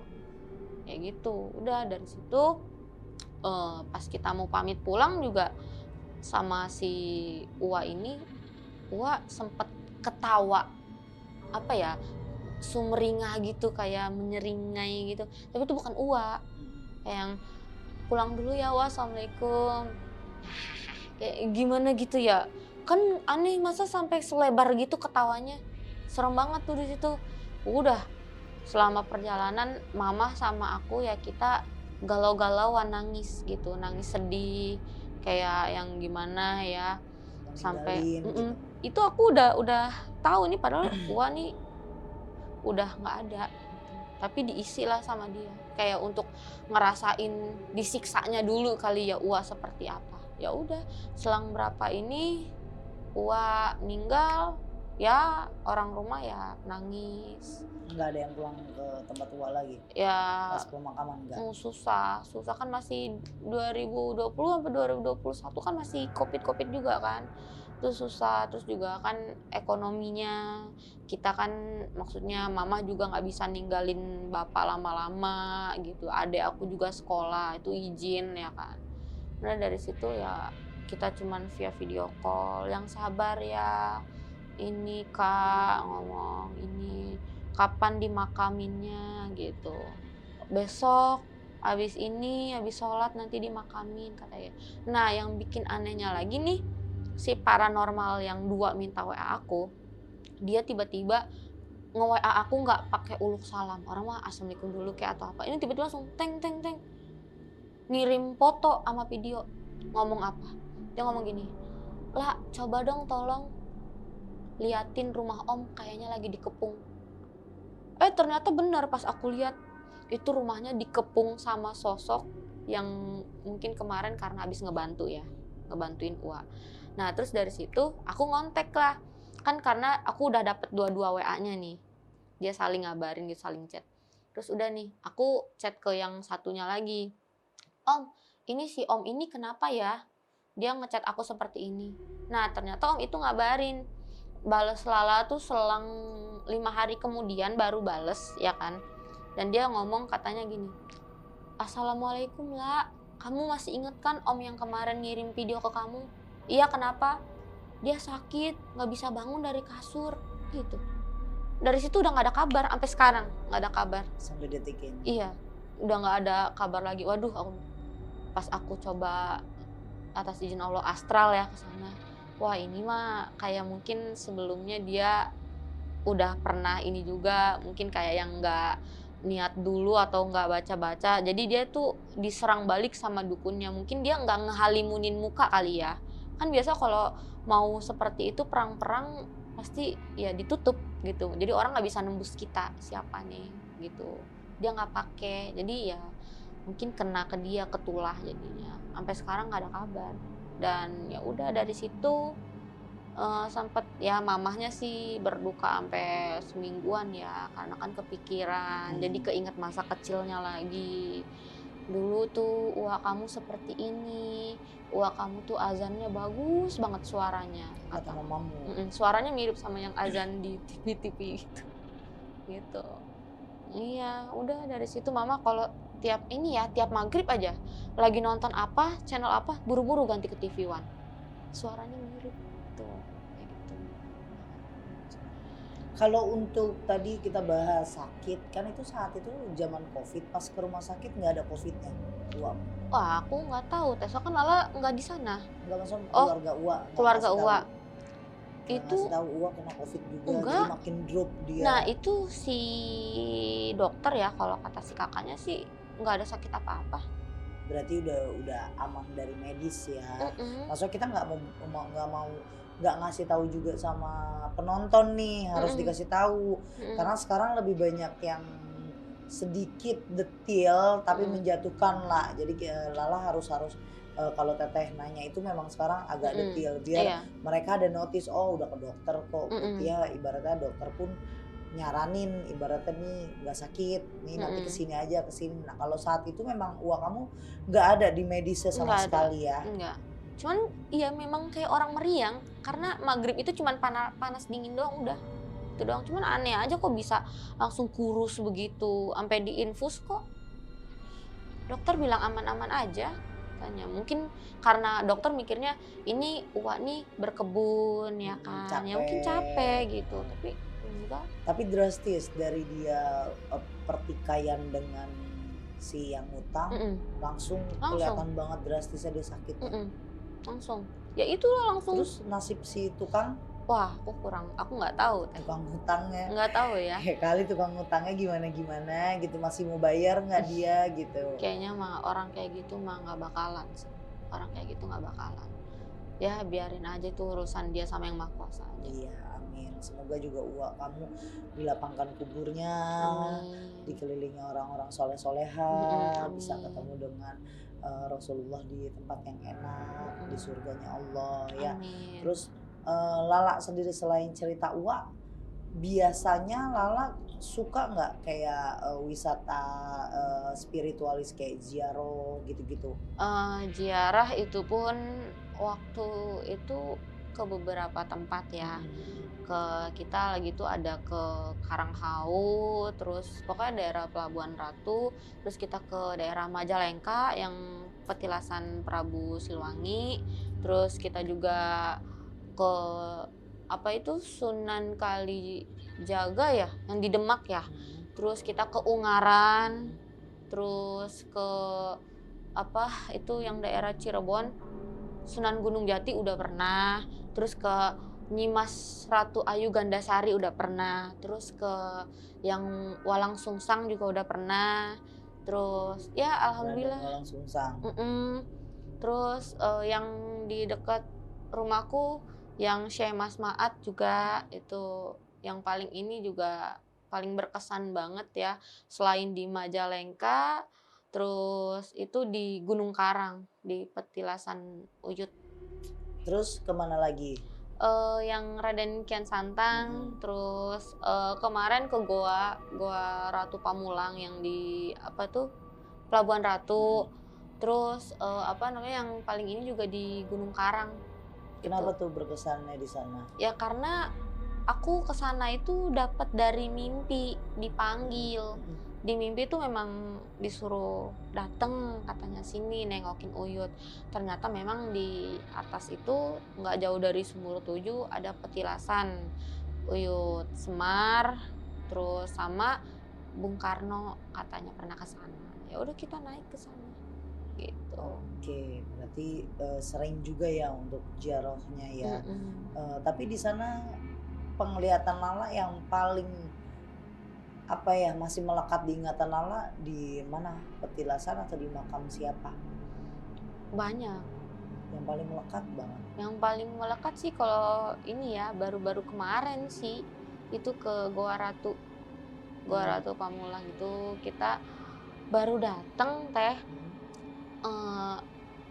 Kayak gitu. Udah dari situ pas kita mau pamit pulang juga sama si Uwa ini, Uwa sempet ketawa apa ya, sumringah gitu kayak menyeringai gitu. Tapi itu bukan Uwa, kayak yang pulang dulu ya Uwa, assalamualaikum. Kayak gimana gitu ya. Kan aneh masa sampai selebar gitu ketawanya. Serem banget tuh di situ. Udah selama perjalanan mama sama aku ya kita galau-galauan, nangis gitu, nangis sedih kayak yang gimana ya sampai Ninggalin gitu. itu aku udah tahu nih padahal Wah nih udah nggak ada gitu. Tapi diisi lah sama dia kayak untuk ngerasain disiksanya dulu kali ya Ua seperti apa. Ya udah selang berapa ini Ua meninggal, ya orang rumah ya nangis. Nggak ada yang pulang ke tempat tua lagi? Ya Pas pemakaman enggak? susah kan masih 2020 sampai 2021 kan masih Covid juga kan. Itu susah, terus juga kan ekonominya kita kan maksudnya mama juga nggak bisa ninggalin bapak lama-lama gitu. Adek aku juga sekolah itu izin ya kan. Nah dari situ ya kita cuman via video call, yang sabar ya. Ini Kak ngomong ini kapan dimakaminnya gitu. Besok habis ini habis sholat nanti dimakamin katanya. Nah yang bikin anehnya lagi nih, si paranormal yang 2 minta WA aku, dia tiba-tiba nge-WA aku nggak pakai uluk salam. Orang mah assalamualaikum dulu kayak atau apa. Ini tiba-tiba langsung teng ngirim foto sama video. Ngomong apa? Dia ngomong gini, "Lah, coba dong tolong liatin rumah Om kayaknya lagi dikepung." Ternyata benar pas aku lihat itu rumahnya dikepung sama sosok yang mungkin kemarin karena habis ngebantuin Ua. Nah terus dari situ aku ngontek lah, kan karena aku udah dapet dua WA-nya nih, dia saling ngabarin gitu, saling chat. Terus udah nih aku chat ke yang satunya lagi, "Om, ini si Om ini kenapa ya? Dia ngechat aku seperti ini." Nah ternyata Om itu ngabarin, bales Lala tuh selang 5 hari kemudian baru bales ya kan. Dan dia ngomong katanya gini, "Assalamualaikum La, kamu masih inget kan Om yang kemarin ngirim video ke kamu?" "Iya kenapa?" "Dia sakit, gak bisa bangun dari kasur." Gitu. Dari situ udah gak ada kabar, sampai sekarang gak ada kabar. Sampai detik ini? Iya, udah gak ada kabar lagi. Waduh, pas aku coba atas izin Allah astral ya ke sana. Wah ini mah kayak mungkin sebelumnya dia udah pernah ini juga, mungkin kayak yang nggak niat dulu atau nggak baca-baca. Jadi dia tuh diserang balik sama dukunnya. Mungkin dia nggak ngehalimunin muka kali ya. Kan biasa kalau mau seperti itu perang-perang pasti ya ditutup gitu. Jadi orang nggak bisa nembus kita siapa nih gitu. Dia nggak pakai. Jadi ya mungkin kena ke dia, ketulah jadinya. Sampai sekarang nggak ada kabar. Dan ya udah dari situ sempet ya mamahnya sih berduka sampai semingguan ya karena kan kepikiran. Jadi keinget masa kecilnya lagi. Dulu tuh uak kamu seperti ini, uak kamu tuh azannya bagus banget suaranya Kata kata. mamamu. Suaranya mirip sama yang azan di TV-TV gitu. Gitu. Iya, udah dari situ mama kalau tiap ini ya, tiap maghrib aja lagi nonton apa, channel apa, buru-buru ganti ke TV One. Suaranya mirip tuh, kayak gitu. Kalau untuk tadi kita bahas sakit, kan itu saat itu zaman Covid, pas ke rumah sakit nggak ada Covid-nya, uap? Wah, aku nggak tahu, Tessa kan Lala nggak di sana. Nggak, masuk Oh, keluarga uak nggak keluarga ngasih tahu? Uwa. Nggak ngasih Itu tahu uak kena Covid juga, jadi enggak. makin drop dia. Nah, itu si dokter ya, kalau kata si kakaknya sih nggak ada sakit apa-apa. Berarti udah aman dari medis ya. Mm-mm. Maksudnya kita nggak ngasih tahu juga sama penonton nih, harus Mm-mm. dikasih tahu. Mm-mm. Karena sekarang lebih banyak yang sedikit detil tapi menjatuhkan lah. Jadi Lala harus kalau teteh nanya itu memang sekarang agak detil biar Iya. mereka ada notice, oh udah ke dokter kok. Berarti Mm-mm. ya ibaratnya dokter pun nyaranin, ibaratnya nih nggak sakit, nih nanti Mm-mm. kesini aja kesini. Nah kalau saat itu memang uang kamu nggak ada di medisnya sama Nggak ada, sekali ya. enggak. Cuman ya memang kayak orang meriang karena maghrib itu cuman panas dingin doang udah. Itu doang. Cuman aneh aja kok bisa langsung kurus begitu, sampai diinfus kok. Dokter bilang aman-aman aja katanya. Mungkin karena dokter mikirnya ini Uwa nih berkebun ya kan. Ya mungkin capek gitu, tapi enggak. Tapi drastis dari dia pertikaian dengan si yang utang, Mm-mm. langsung Langsung. kelihatan banget drastisnya dia sakitnya. Mm-mm. Langsung. Ya itulah langsung. Terus nasib si tukang Wah, aku nggak tahu. tukang hutangnya, Nggak tahu ya. kali tukang hutangnya gimana gitu, masih mau bayar nggak dia gitu. Kayaknya mah orang kayak gitu mah nggak bakalan sih. Orang kayak gitu nggak bakalan. Ya biarin aja tuh urusan dia sama yang Maha Kuasa aja. Iya, amin. Semoga juga uang kamu dilapangkan kuburnya, Amin. dikelilingi orang-orang soleh-soleha, Amin. bisa ketemu dengan Rasulullah di tempat yang enak, di surganya Allah ya. Amin. Terus Lala sendiri selain cerita uang, biasanya Lala suka nggak kayak wisata spiritualis kayak ziarah gitu-gitu? Ziarah itu pun waktu itu ke beberapa tempat ya. Kita lagi tuh ada ke Karanghau, terus pokoknya daerah Pelabuhan Ratu, terus kita ke daerah Majalengka yang petilasan Prabu Siliwangi, terus kita juga ke apa itu Sunan Kalijaga ya, yang di Demak ya. Terus kita ke Ungaran, terus ke apa itu yang daerah Cirebon, Sunan Gunung Jati udah pernah, terus ke Nyimas Ratu Ayu Gandasari udah pernah, terus ke yang Walang Sungsang juga udah pernah, terus ya alhamdulillah. Walang Sungsang. Terus yang di dekat rumahku yang Syekh Mas Maat juga itu yang paling ini juga paling berkesan banget ya, selain di Majalengka, terus itu di Gunung Karang di petilasan Uyut. Terus kemana lagi? Yang Raden Kian Santang, terus kemarin ke Goa Ratu Pamulang yang di apa tuh Pelabuhan Ratu, terus apa namanya yang paling ini juga di Gunung Karang. Kenapa tuh berkesannya di sana? Ya karena aku kesana itu dapat dari mimpi, dipanggil. Di mimpi tuh memang disuruh dateng katanya sini nengokin Uyut. Ternyata memang di atas itu nggak jauh dari Sumur 7 ada petilasan Uyut Semar, terus sama Bung Karno katanya pernah ke sana. Ya udah kita naik ke sana. Gitu. Oke, berarti sering juga ya untuk ziarahnya ya. Tapi di sana penglihatan Lala yang paling apa ya masih melekat di ingatan Lala di mana? Petilasan atau di makam siapa? Banyak. Yang paling melekat banget. Yang paling melekat sih kalau ini ya baru-baru kemarin sih itu ke Goa Ratu. Goa Hmm. Ratu Pamulang itu kita baru datang Teh. Eh,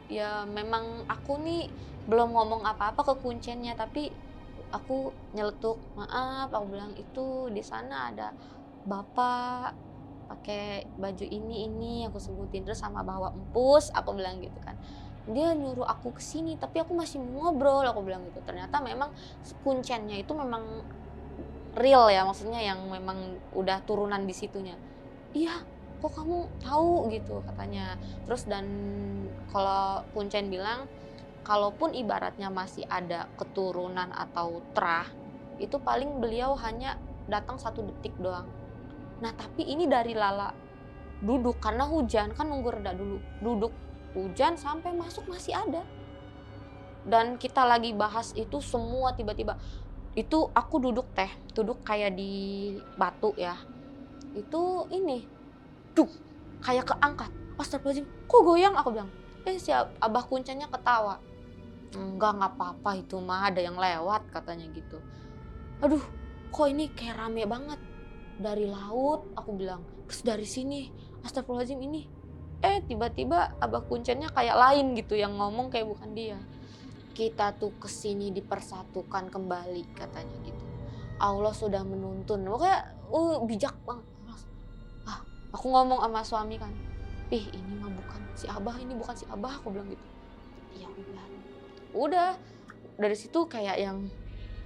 ya memang aku nih belum ngomong apa-apa ke kuncennya, tapi aku nyeletuk, maaf, aku bilang itu di sana ada bapak pakai baju ini aku sebutin, terus sama bawa empus, aku bilang gitu kan. Dia nyuruh aku ke sini, tapi aku masih mau ngobrol, aku bilang gitu. Ternyata memang kuncennya itu memang real ya, maksudnya yang memang udah turunan di situnya. Iya, kok kamu tahu gitu katanya. Terus dan kalau kuncen bilang, kalaupun ibaratnya masih ada keturunan atau terah, itu paling beliau hanya datang 1 detik doang. Nah tapi ini dari Lala duduk karena hujan, kan nunggu reda dulu. Duduk hujan sampai masuk masih ada. Dan kita lagi bahas itu semua tiba-tiba. Itu aku duduk Teh, duduk kayak di batu ya. Itu ini, duk, kayak keangkat. Astagfirullahaladzim, kok goyang? Aku bilang. Si abah kuncennya ketawa. Enggak apa-apa itu mah ada yang lewat katanya gitu. Aduh, kok ini kayak rame banget. Dari laut, aku bilang. Terus dari sini, astagfirullahaladzim ini. Tiba-tiba abah kuncennya kayak lain gitu yang ngomong kayak bukan dia. Kita tuh kesini dipersatukan kembali katanya gitu. Allah sudah menuntun. Pokoknya bijak banget. Ah, aku ngomong sama suami kan. Ini mah bukan si Abah, ini bukan si Abah, aku bilang gitu. Ya udah. Udah dari situ kayak yang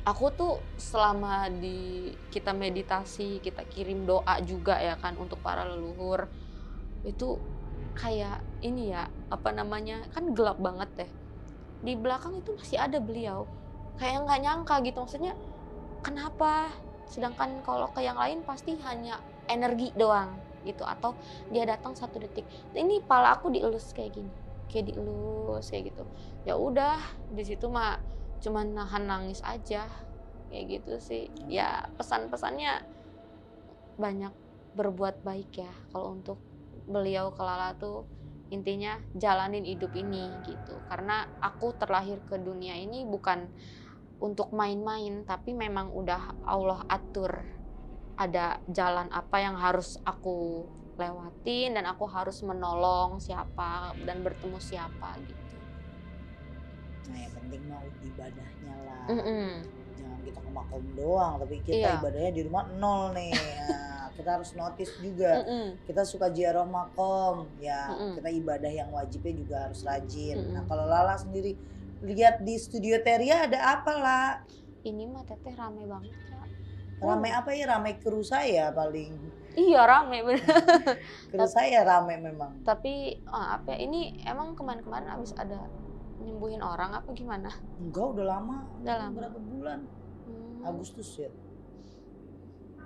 aku tuh selama di kita meditasi, kita kirim doa juga ya kan untuk para leluhur. Itu kayak ini ya, apa namanya? Kan gelap banget deh. Di belakang itu masih ada beliau. Kayak nggak nyangka gitu, maksudnya kenapa? Sedangkan kalau ke yang lain pasti hanya energi doang gitu, atau dia datang 1 detik. Ini pala aku dielus kayak gini, kayak dielus kayak gitu. Ya udah di situ mah cuman nahan nangis aja kayak gitu sih. Ya pesan-pesannya banyak, berbuat baik ya kalau untuk beliau ke Lala tuh, intinya jalanin hidup ini gitu. Karena aku terlahir ke dunia ini bukan untuk main-main, tapi memang udah Allah atur. Ada jalan apa yang harus aku lewatin dan aku harus menolong siapa dan bertemu siapa gitu. Nah yang penting mah ibadahnya lah. Mm-mm. Jangan kita ke makom doang, tapi kita Iya. ibadahnya di rumah nol nih. Nah, kita harus notice juga. Mm-mm. Kita suka ziarah makom, ya Mm-mm. kita ibadah yang wajibnya juga harus rajin. Nah Mm-mm. kalau Lala sendiri lihat di studio Teria ada apa lah? Ini mah teteh rame banget ya. Rame apa ya? Rame kru saya paling. Iya rame bener. Kru saya rame memang. Tapi apa ya, ini emang kemarin-kemarin abis ada nyembuhin orang apa gimana? Enggak, udah lama. Udah lama. Berapa bulan? Hmm. Agustus ya.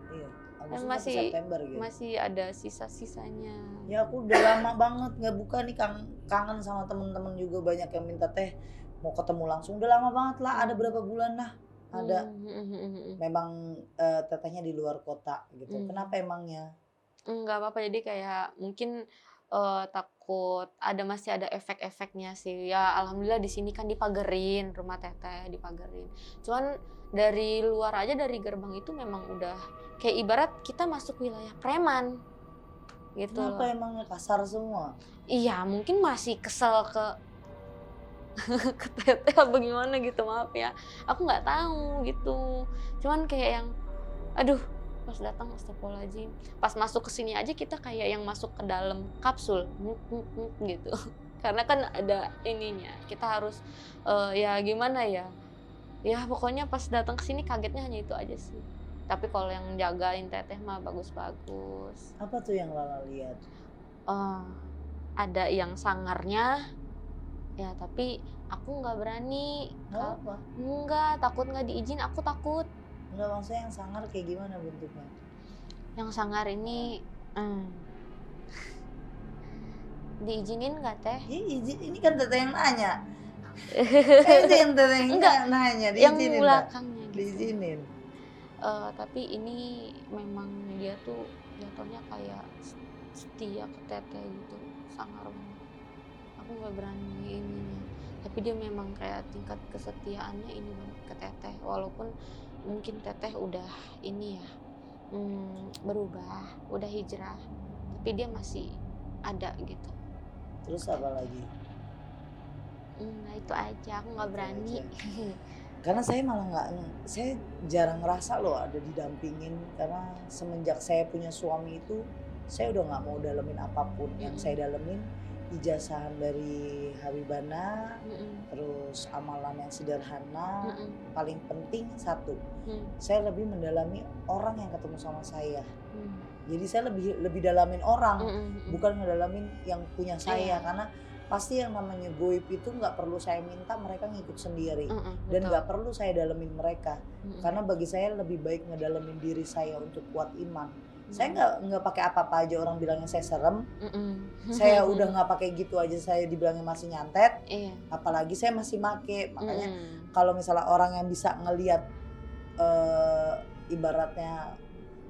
Iya, Dan Agustus sampai September gitu. masih ada sisa-sisanya. Ya aku udah lama banget nggak buka nih, kangen sama temen-temen juga banyak yang minta teh mau ketemu langsung. Udah lama banget lah, ada berapa bulan lah. Ada. Memang tetehnya di luar kota gitu. Kenapa emangnya? Enggak apa-apa, jadi kayak mungkin takut masih ada efek-efeknya sih. Ya alhamdulillah di sini kan dipagerin, rumah teteh dipagerin. Cuman dari luar aja, dari gerbang itu memang udah kayak ibarat kita masuk wilayah preman gitu Kenapa loh. emangnya kasar semua? Iya, mungkin masih kesel ke ke teteh apa gimana gitu, maaf ya. Aku nggak tahu gitu. Cuman kayak yang aduh, pas datang astagfirullahaladzim. Pas masuk ke sini aja kita kayak yang masuk ke dalam kapsul gitu. Karena kan ada ininya. Kita harus ya gimana ya? Ya pokoknya pas datang ke sini kagetnya hanya itu aja sih. Tapi kalau yang jagain teteh mah bagus-bagus. Apa tuh yang Lala lihat? Ada yang sangarnya. Ya tapi aku nggak berani. Apa? Enggak, takut nggak diizin, aku takut. Enggak, maksudnya yang sangar kayak gimana bentuknya? Yang sangar ini diizinin nggak teh? Ya izin, ini kan teteh yang nanya. Izin teteh Enggak, nanya, yang diizinin belakangnya gitu. diizinin. Tapi ini memang dia tuh jatuhnya kayak setia ke teteh gitu, sangar banget. Aku nggak berani ininya. Tapi dia memang kayak tingkat kesetiaannya ini banget ke teteh. Walaupun mungkin teteh udah ini ya, berubah, udah hijrah, tapi dia masih ada gitu. Terus apa lagi? Nah itu aja, aku nggak Itu berani. aja. Karena saya malah nggak, saya jarang ngerasa loh ada didampingin, karena semenjak saya punya suami itu, saya udah nggak mau dalemin apapun. Yang Mm-mm. saya dalemin ijazahan dari Habibana, Mm-mm. terus amalan yang sederhana, Mm-mm. paling penting satu, Mm. saya lebih mendalami orang yang ketemu sama saya. Mm. Jadi saya lebih dalamin orang, Mm-mm. bukan ngedalamin yang punya saya, Iya. karena pasti yang namanya goib itu nggak perlu saya minta, mereka ngikut sendiri. Dan Betul. nggak perlu saya dalemin mereka, Mm-mm. karena bagi saya lebih baik ngedalemin diri saya untuk kuat iman. Saya Mm. nggak pakai apa-apa aja orang bilangnya saya serem, Mm-mm. saya udah nggak pakai gitu aja saya dibilangnya masih nyantet, Iya. apalagi saya masih make. Makanya Mm-mm. kalau misalnya orang yang bisa ngelihat ibaratnya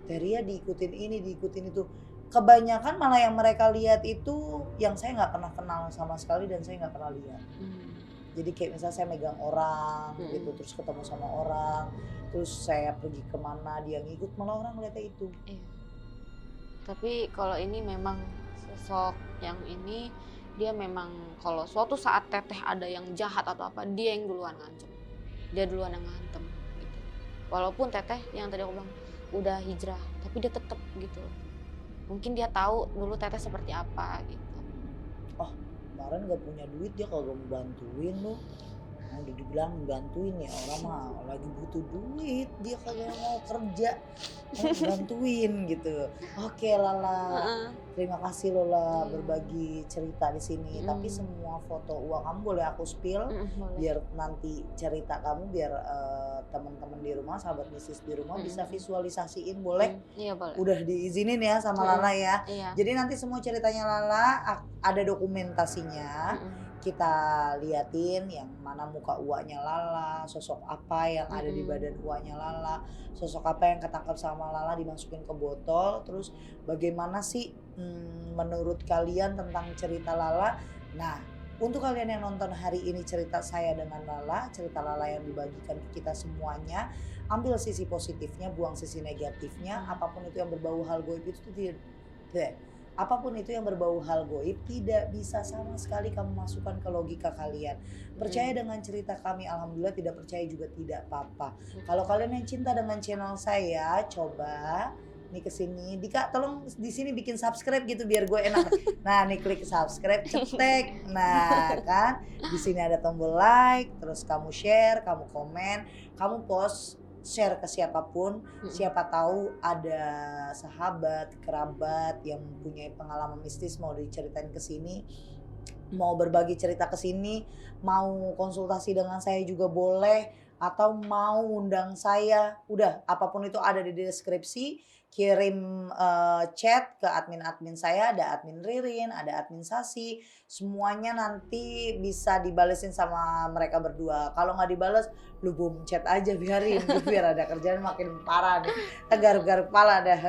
Teria diikutin ini, diikutin itu, kebanyakan malah yang mereka lihat itu yang saya nggak pernah kenal sama sekali dan saya nggak pernah lihat. Mm. Jadi kayak misalnya saya megang orang gitu, Mm-mm. terus ketemu sama orang, terus saya pergi kemana dia ngikut, malah orang ngeliatnya itu. Iya. Tapi kalau ini memang sosok yang ini, dia memang kalau suatu saat teteh ada yang jahat atau apa, dia yang duluan ngancem, dia duluan yang ngantem gitu. Walaupun teteh yang tadi aku bilang udah hijrah, tapi dia tetep gitu. Mungkin dia tahu dulu teteh seperti apa gitu. Oh, kemarin gak punya duit dia kagak mau bantuin lu. Udah dibilang bantuin ya, orang mah lagi butuh duit, dia kagak mau kerja, mau bantuin gitu. Oke Lala, terima kasih Lola Iya. berbagi cerita di sini. Tapi semua foto uang kamu boleh aku spill, Boleh. biar nanti cerita kamu, biar teman-teman di rumah, sahabat bisnis di rumah bisa visualisasiin, boleh? Iya boleh. Udah diizinin ya sama Lala ya. Iya. Jadi nanti semua ceritanya Lala ada dokumentasinya. Kita liatin yang mana muka uaknya Lala, sosok apa yang ada di badan uaknya Lala, sosok apa yang ketangkap sama Lala dimasukin ke botol, terus bagaimana sih menurut kalian tentang cerita Lala. Nah, untuk kalian yang nonton hari ini cerita saya dengan Lala, cerita Lala yang dibagikan ke kita semuanya, ambil sisi positifnya, buang sisi negatifnya. Apapun itu yang berbau hal goib itu tidak, apapun itu yang berbau hal goib tidak bisa sama sekali kamu masukkan ke logika kalian. Percaya dengan cerita kami, alhamdulillah, tidak percaya juga tidak apa-apa. Kalau kalian yang cinta dengan channel saya, coba nih kesini, Dika tolong di sini bikin subscribe gitu biar gue enak. Nah nih klik subscribe, cetek. Nah kan di sini ada tombol like, terus kamu share, kamu komen, kamu post, share ke siapapun. Siapa tahu ada sahabat, kerabat yang mempunyai pengalaman mistis mau diceritain ke sini, mau berbagi cerita ke sini, mau konsultasi dengan saya juga boleh, atau mau undang saya, udah apapun itu ada di deskripsi. Kirim chat ke admin-admin saya, ada admin Ririn, ada admin Sasi, semuanya nanti bisa dibalesin sama mereka berdua. Kalau nggak dibales, lu boom chat aja, biarin biar ada kerjaan makin parah nih, garuk-garuk kepala dah.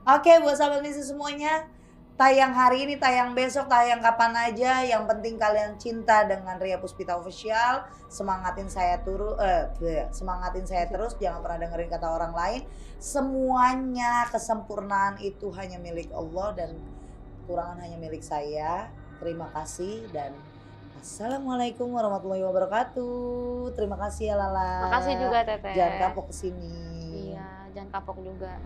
Oke, buat sahabat misi semuanya, tayang hari ini, tayang besok, tayang kapan aja, yang penting kalian cinta dengan Ria Puspita Official. Semangatin saya semangatin saya terus, jangan pernah dengerin kata orang lain. Semuanya kesempurnaan itu hanya milik Allah dan kekurangan hanya milik saya. Terima kasih dan assalamualaikum warahmatullahi wabarakatuh. Terima kasih ya Lala. Makasih juga teteh. Jangan kapok kesini. Iya, jangan kapok juga.